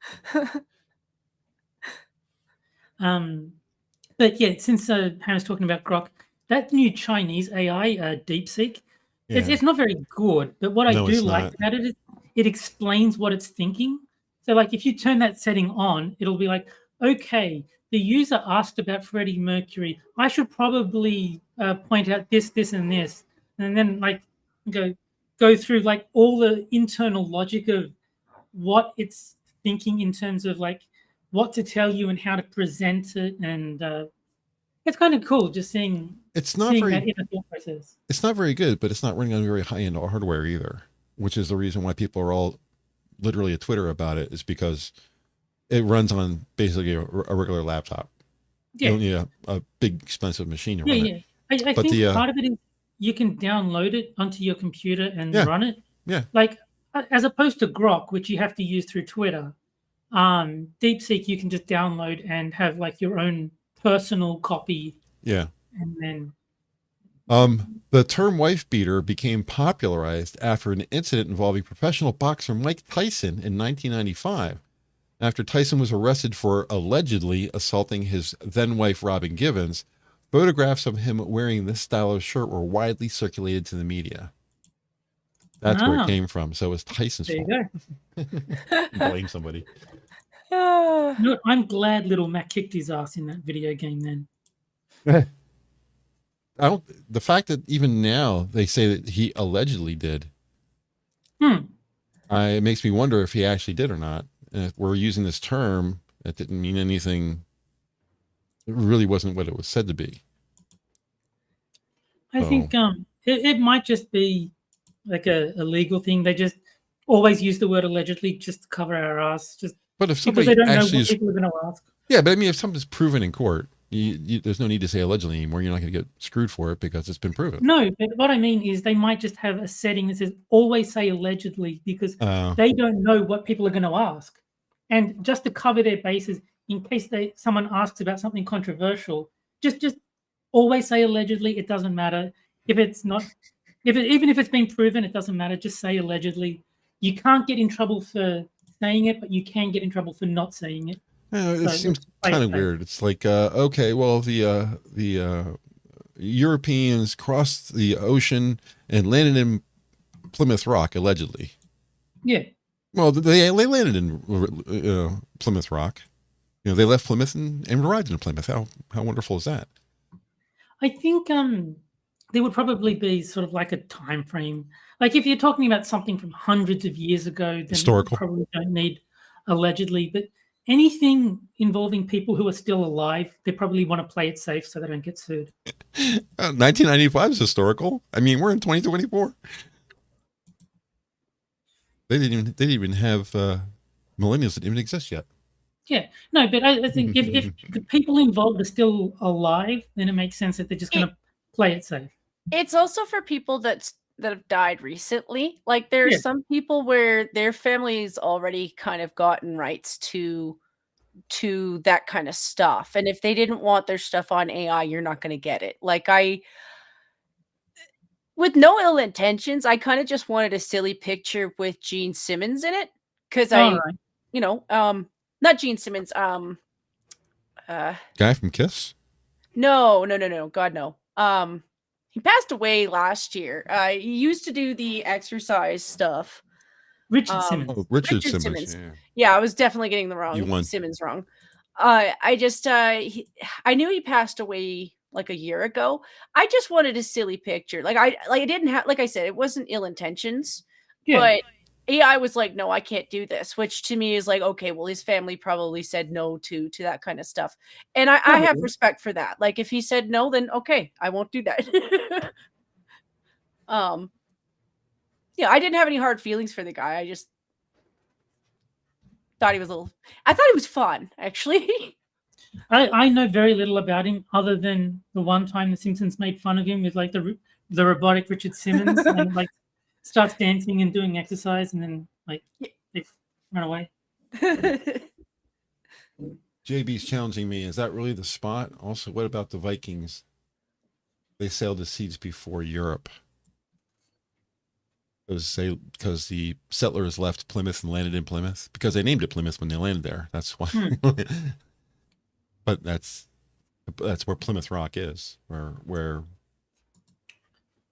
But yeah, since Hannah's talking about Grok, that new Chinese AI, DeepSeek, it's not very good. But what I do like about it is it explains what it's thinking. So like if you turn that setting on, it'll be like, okay, the user asked about Freddie Mercury. I should probably point out this, and this, and then like go through like all the internal logic of what it's thinking in terms of like what to tell you and how to present it, and it's kind of cool just seeing.
It's not very.
That inner thought process.
It's not very good, but it's not running on very high-end hardware either, which is the reason why people are all literally at Twitter about it. Is because it runs on basically a regular laptop.
Yeah.
You don't need a big expensive machine to run it.
I think part of it is you can download it onto your computer and run it.
Yeah.
Like as opposed to Grok, which you have to use through Twitter. DeepSeek you can just download and have like your own personal copy.
Yeah.
And then
the term wife beater became popularized after an incident involving professional boxer Mike Tyson in 1995. After Tyson was arrested for allegedly assaulting his then wife Robin Givens, photographs of him wearing this style of shirt were widely circulated to the media. That's where it came from. So it was Tyson's fault.
There you
go. Blame somebody.
No, I'm glad little Mac kicked his ass in that video game then.
The fact that even now they say that he allegedly did, it makes me wonder if he actually did or not. And if we're using this term, it didn't mean anything. It really wasn't what it was said to be.
I think it might just be like a legal thing. They just always use the word allegedly just to cover our ass.
But if somebody
because they don't
actually
know what people are going to ask.
Yeah, but I mean, if something's proven in court, there's no need to say allegedly anymore. You're not going to get screwed for it because it's been proven.
No, but what I mean is they might just have a setting that says always say allegedly because they don't know what people are going to ask. And just to cover their bases, in case someone asks about something controversial, just always say allegedly. It doesn't matter if it's not, even if it's been proven, it doesn't matter. Just say allegedly. You can't get in trouble for saying it, but you can get in trouble for not saying it.
It seems kind of weird. It's like, okay, well, the Europeans crossed the ocean and landed in Plymouth Rock, allegedly.
Yeah.
Well, they landed in Plymouth Rock. You know, they left Plymouth and arrived in Plymouth. How wonderful is that?
I think there would probably be sort of like a time frame. Like if you're talking about something from hundreds of years ago, then
historical.
You probably don't need allegedly. But anything involving people who are still alive, they probably want to play it safe so they don't get sued.
1995 is historical. I mean, we're in 2024. They didn't even have millennials that didn't even exist yet.
Yeah, no, but I think if the people involved are still alive, then it makes sense that they're just going to play it safe.
It's also for people that have died recently. Like there's some people where their family's already kind of gotten rights to that kind of stuff, and if they didn't want their stuff on AI, you're not going to get it. Like with no ill intentions, I kind of just wanted a silly picture with Gene Simmons in it because
All right.
you know, not Gene Simmons,
Guy from Kiss?
no, God no. He passed away last year. He used to do the exercise stuff.
Richard Simmons.
Oh, Richard Simmons. Yeah.
Yeah, I was definitely getting the
You won.
Simmons wrong. I just I knew he passed away like a year ago. I just wanted a silly picture. Like I didn't have, like I said, it wasn't ill intentions.
Yeah.
But I was like, no, I can't do this, which to me is like, okay, well, his family probably said no to that kind of stuff. And I have respect for that. Like if he said no, then okay, I won't do that. Yeah, I didn't have any hard feelings for the guy. I just thought he was I thought he was fun, actually.
I know very little about him other than the one time the Simpsons made fun of him with like the robotic Richard Simmons and like starts dancing and doing exercise and then like they run away.
JB's challenging me. Is that really the spot? Also, what about the Vikings? They sailed the seas before Europe. Because the settlers left Plymouth and landed in Plymouth because they named it Plymouth when they landed there. That's why. But that's where Plymouth Rock is. Where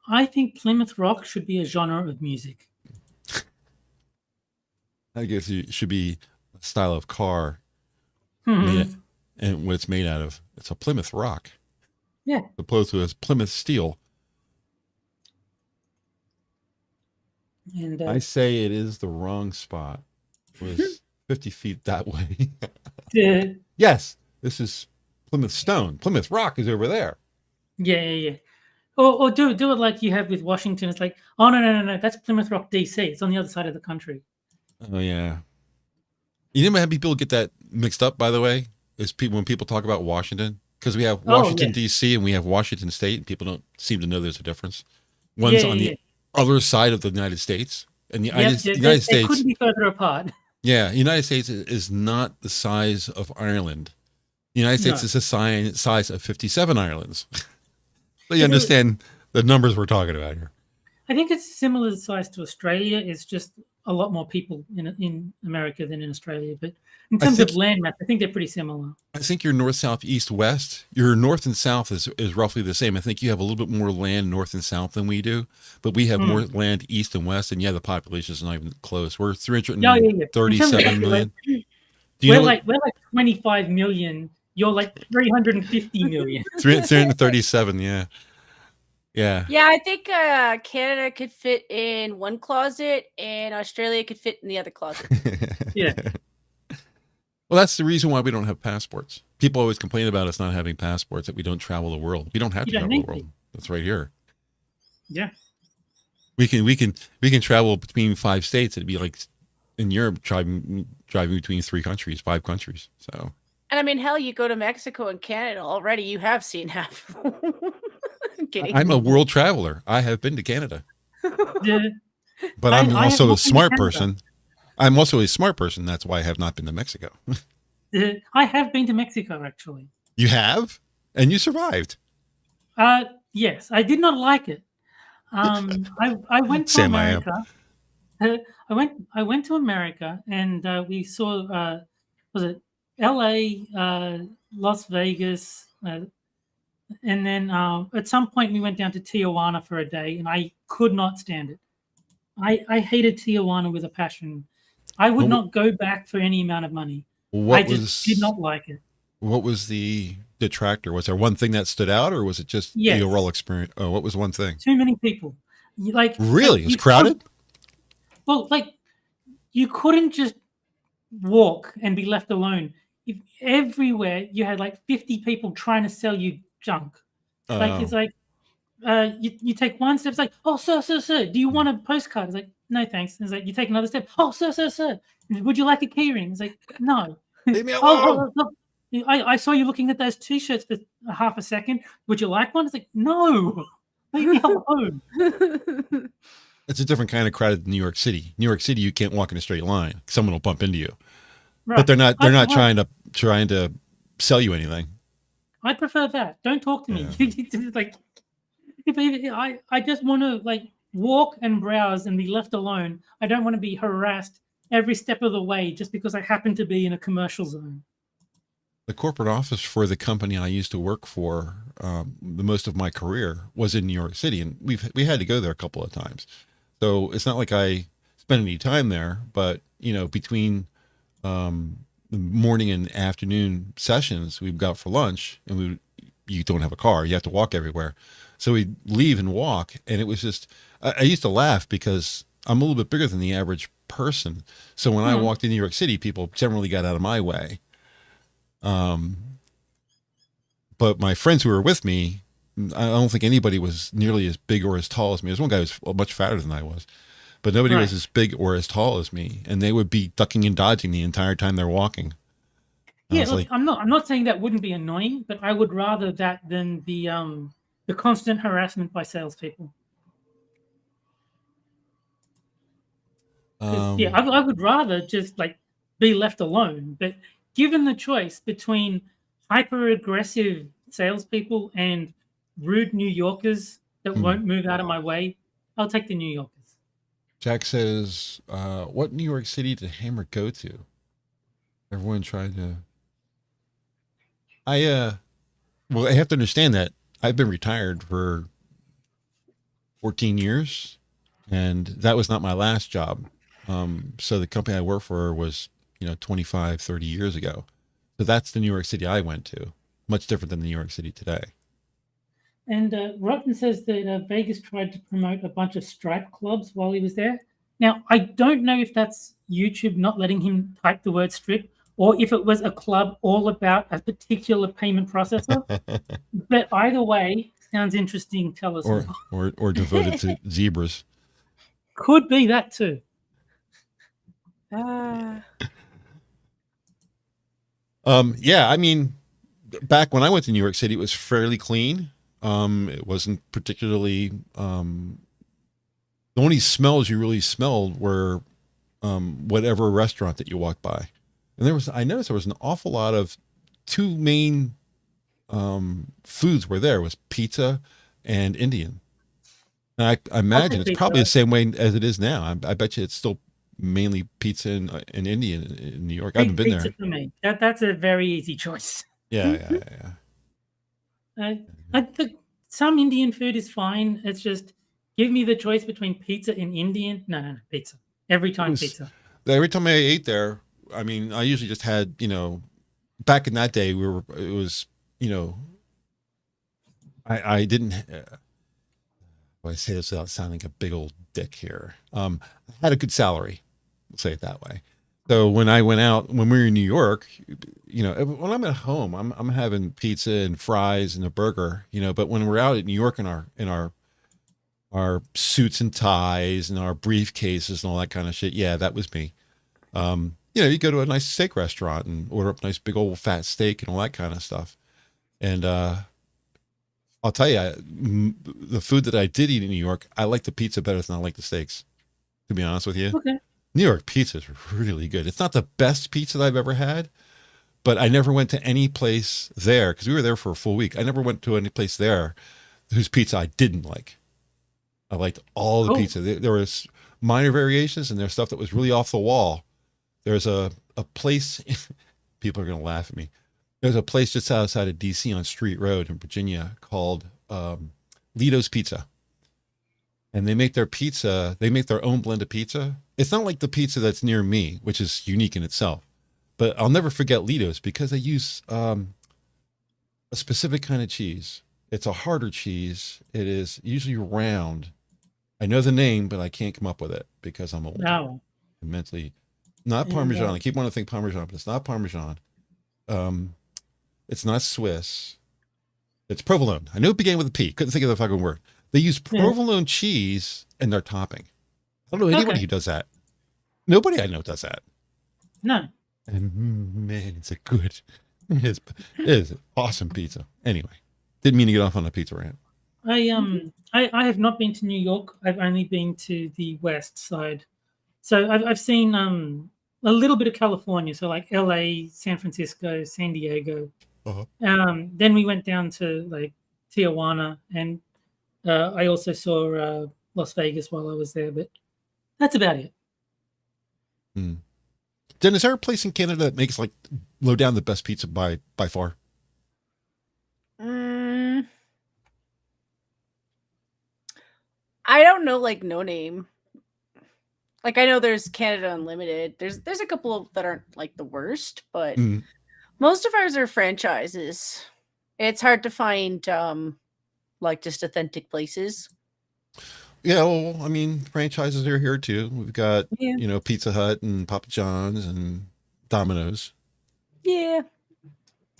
I think Plymouth Rock should be a genre of music.
I guess it should be a style of car,
Mm-hmm.
and what it's made out of. It's a Plymouth Rock.
Yeah.
Opposed to a Plymouth Steel.
And
I say it is the wrong spot. It was 50 feet that way. Yes, this is Plymouth Stone. Plymouth Rock is over there.
Yeah. Or do it like you have with Washington. It's like, oh no, that's Plymouth Rock, DC. It's on the other side of the country.
Oh yeah. You never have people get that mixed up, by the way, is when people talk about Washington, because we have Washington DC and we have Washington State, and people don't seem to know there's a difference. One's on the other side of the United States, and the United States
couldn't be further apart.
Yeah, United States is not the size of Ireland. The United States is the size of 57 islands. So you understand the numbers we're talking about here.
I think it's similar size to Australia. It's just a lot more people in America than in Australia. But in terms of land mass, I think they're pretty similar.
I think your north, south, east, west, your north and south is roughly the same. I think you have a little bit more land north and south than we do, but we have more land east and west. And yeah, the population is not even close. We're 337 million.
We're like 25 million. You're like 350 million.
337, yeah. Yeah.
Yeah, I think Canada could fit in one closet and Australia could fit in the other closet.
Yeah.
Well, that's the reason why we don't have passports. People always complain about us not having passports, that we don't travel the world. We don't have to travel the world. That's right here.
Yeah.
We can travel between 5 states. It'd be like in Europe driving between 5 countries. So.
And I mean, hell, you go to Mexico and Canada already. You have seen half. I'm kidding.
I'm a world traveler. I have been to Canada.
Yeah.
But I'm also a smart person. I'm also a smart person. That's why I have not been to Mexico.
I have been to Mexico, actually.
You have? And you survived.
Yes, I did not like it. I went to America. I went to America, and we saw was it LA, Las Vegas, and then at some point we went down to Tijuana for a day, and I could not stand it. I hated Tijuana with a passion. I would not go back for any amount of money. I just did not like it.
What was the detractor? Was there one thing that stood out, or was it just the overall experience? Oh, what was one thing?
Too many people.
Really? It was crowded?
Well, you couldn't just walk and be left alone. Everywhere you had 50 people trying to sell you junk. It's like you take one step, it's like, oh, sir, do you want a postcard? It's like, no, thanks. It's like you take another step, oh, sir, would you like a key ring? It's like, no.
Leave me alone.
I saw you looking at those t-shirts for half a second. Would you like one? It's like, no, leave me alone.
It's a different kind of crowd than New York City. New York City, you can't walk in a straight line. Someone will bump into you. Right. But they're not trying to sell you anything.
I prefer that. Don't talk to me. I just want to like walk and browse and be left alone. I don't want to be harassed every step of the way just because I happen to be in a commercial zone.
The corporate office for the company I used to work for, the most of my career was in New York City, and we had to go there a couple of times. So it's not like I spent any time there, but you know, between the morning and afternoon sessions, we'd go out for lunch, and you don't have a car, you have to walk everywhere. So we'd leave and walk, and it was just, I used to laugh because I'm a little bit bigger than the average person. So when I walked in New York City, people generally got out of my way. But my friends who were with me, I don't think anybody was nearly as big or as tall as me. There's one guy who was much fatter than I was, but nobody was as big or as tall as me. And they would be ducking and dodging the entire time they're walking.
Yeah, look, I'm not saying that wouldn't be annoying, but I would rather that than the constant harassment by salespeople. Yeah, I would rather just like be left alone. But given the choice between hyper aggressive salespeople and rude New Yorkers that won't move out of my way, I'll take the New Yorkers.
Jack says, what New York City did Hammer go to? Everyone tried to. Well, I have to understand that I've been retired for 14 years, and that was not my last job. So the company I worked for was, 25, 30 years ago. So that's the New York City I went to. Much different than New York City today.
And Rotten says that Vegas tried to promote a bunch of stripe clubs while he was there. Now, I don't know if that's YouTube not letting him type the word strip, or if it was a club all about a particular payment processor. But either way, sounds interesting. Tell us.
Or devoted to zebras.
Could be that too.
Yeah, I mean, back when I went to New York City, it was fairly clean. It wasn't particularly, the only smells you really smelled were whatever restaurant that you walked by. And I noticed there was an awful lot of two main foods were there. It was pizza and Indian. And I imagine it's probably the same way as it is now. I bet you it's still mainly pizza and Indian in New York. I haven't been there.
For me. That's a very easy choice.
Yeah.
I think some Indian food is fine. It's just give me the choice between pizza and Indian. No, pizza. Every time pizza.
Every time I ate there, I mean, I usually just had, back in that day, I didn't, I say this without sounding like a big old dick here. I had a good salary, we'll say it that way. So when I went out, when we were in New York, when I'm at home, I'm having pizza and fries and a burger, but when we're out in New York in our suits and ties and our briefcases and all that kind of shit, yeah, that was me. You go to a nice steak restaurant and order up a nice big old fat steak and all that kind of stuff. And I'll tell you, the food that I did eat in New York, I like the pizza better than I like the steaks, to be honest with you.
Okay.
New York pizza is really good. It's not the best pizza that I've ever had, but I never went to any place there because we were there for a full week. I never went to any place there whose pizza I didn't like. I liked all the pizza. There was minor variations and there's stuff that was really off the wall. There's a place, people are going to laugh at me. There's a place just outside of DC on Street Road in Virginia called Lito's Pizza. And they make their pizza, they make their own blend of pizza. It's not like the pizza that's near me, which is unique in itself. But I'll never forget Lito's because they use a specific kind of cheese. It's a harder cheese. It is usually round. I know the name, but I can't come up with it because I'm old.
No.
I'm mentally, not Parmesan. I keep wanting to think Parmesan, but it's not Parmesan. It's not Swiss. It's provolone. I knew it began with a P. Couldn't think of the fucking word. They use provolone cheese in their topping. I don't know anybody who does that. Nobody I know does that.
No.
And man, it is awesome pizza. Anyway, didn't mean to get off on a pizza rant.
I have not been to New York. I've only been to the west side. So I've seen a little bit of California. So like LA, San Francisco, San Diego. Then we went down to like Tijuana, and I also saw Las Vegas while I was there, but that's about it.
Jen, is there a place in Canada that makes like low down the best pizza by far?
I don't know, like no name. Like I know there's Canada Unlimited. There's a couple that aren't like the worst, but most of ours are franchises. It's hard to find like just authentic places.
Yeah, well, I mean, franchises are here too. We've got you know, Pizza Hut and Papa John's and Domino's.
Yeah.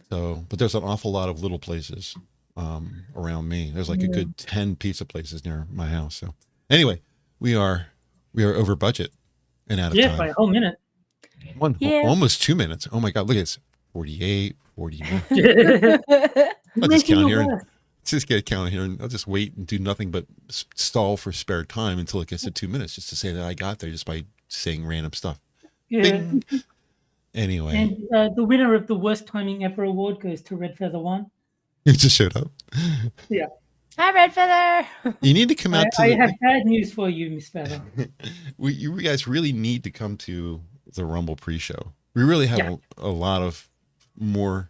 So, but there's an awful lot of little places around me. There's like a good 10 pizza places near my house. So, anyway, we are over budget and out of time.
By a whole minute.
Almost 2 minutes. Oh my God, look at this. 48, 49. I'll just get a count here and I'll just wait and do nothing but stall for spare time until it gets to 2 minutes just to say that I got there just by saying random stuff. Bing. Anyway.
And the winner of the worst timing ever award goes to Red Feather 1.
You just showed up.
Yeah.
Hi, Red Feather.
You need to come out to.
I have bad news for you, Miss Feather.
You guys really need to come to the Rumble pre-show. We really have a lot of more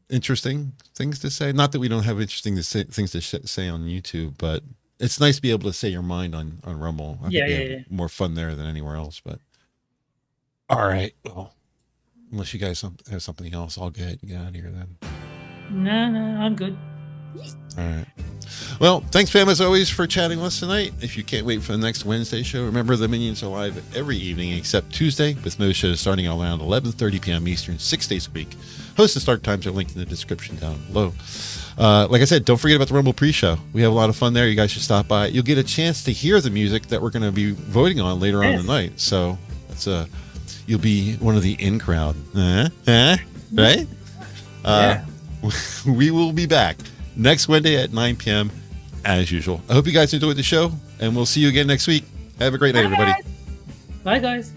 interesting things to say. Not that we don't have interesting things to say on YouTube, but it's nice to be able to say your mind on Rumble. I think we have more fun there than anywhere else. But all right, well, unless you guys have something else, I'll get out of here then.
No, I'm good.
All right. Well, thanks, fam, as always, for chatting with us tonight. If you can't wait for the next Wednesday show, remember the Minions are live every evening except Tuesday, with most shows starting around 11:30 p.m. Eastern, 6 days a week. Host and start times are linked in the description down below. Like I said, don't forget about the Rumble pre-show. We have a lot of fun there. You guys should stop by. You'll get a chance to hear the music that we're going to be voting on later on in the night. So that's you'll be one of the in crowd, right? We will be back next Wednesday at 9 p.m. as usual. I hope you guys enjoyed the show, and we'll see you again next week. Have a great night, everybody.
Bye, guys.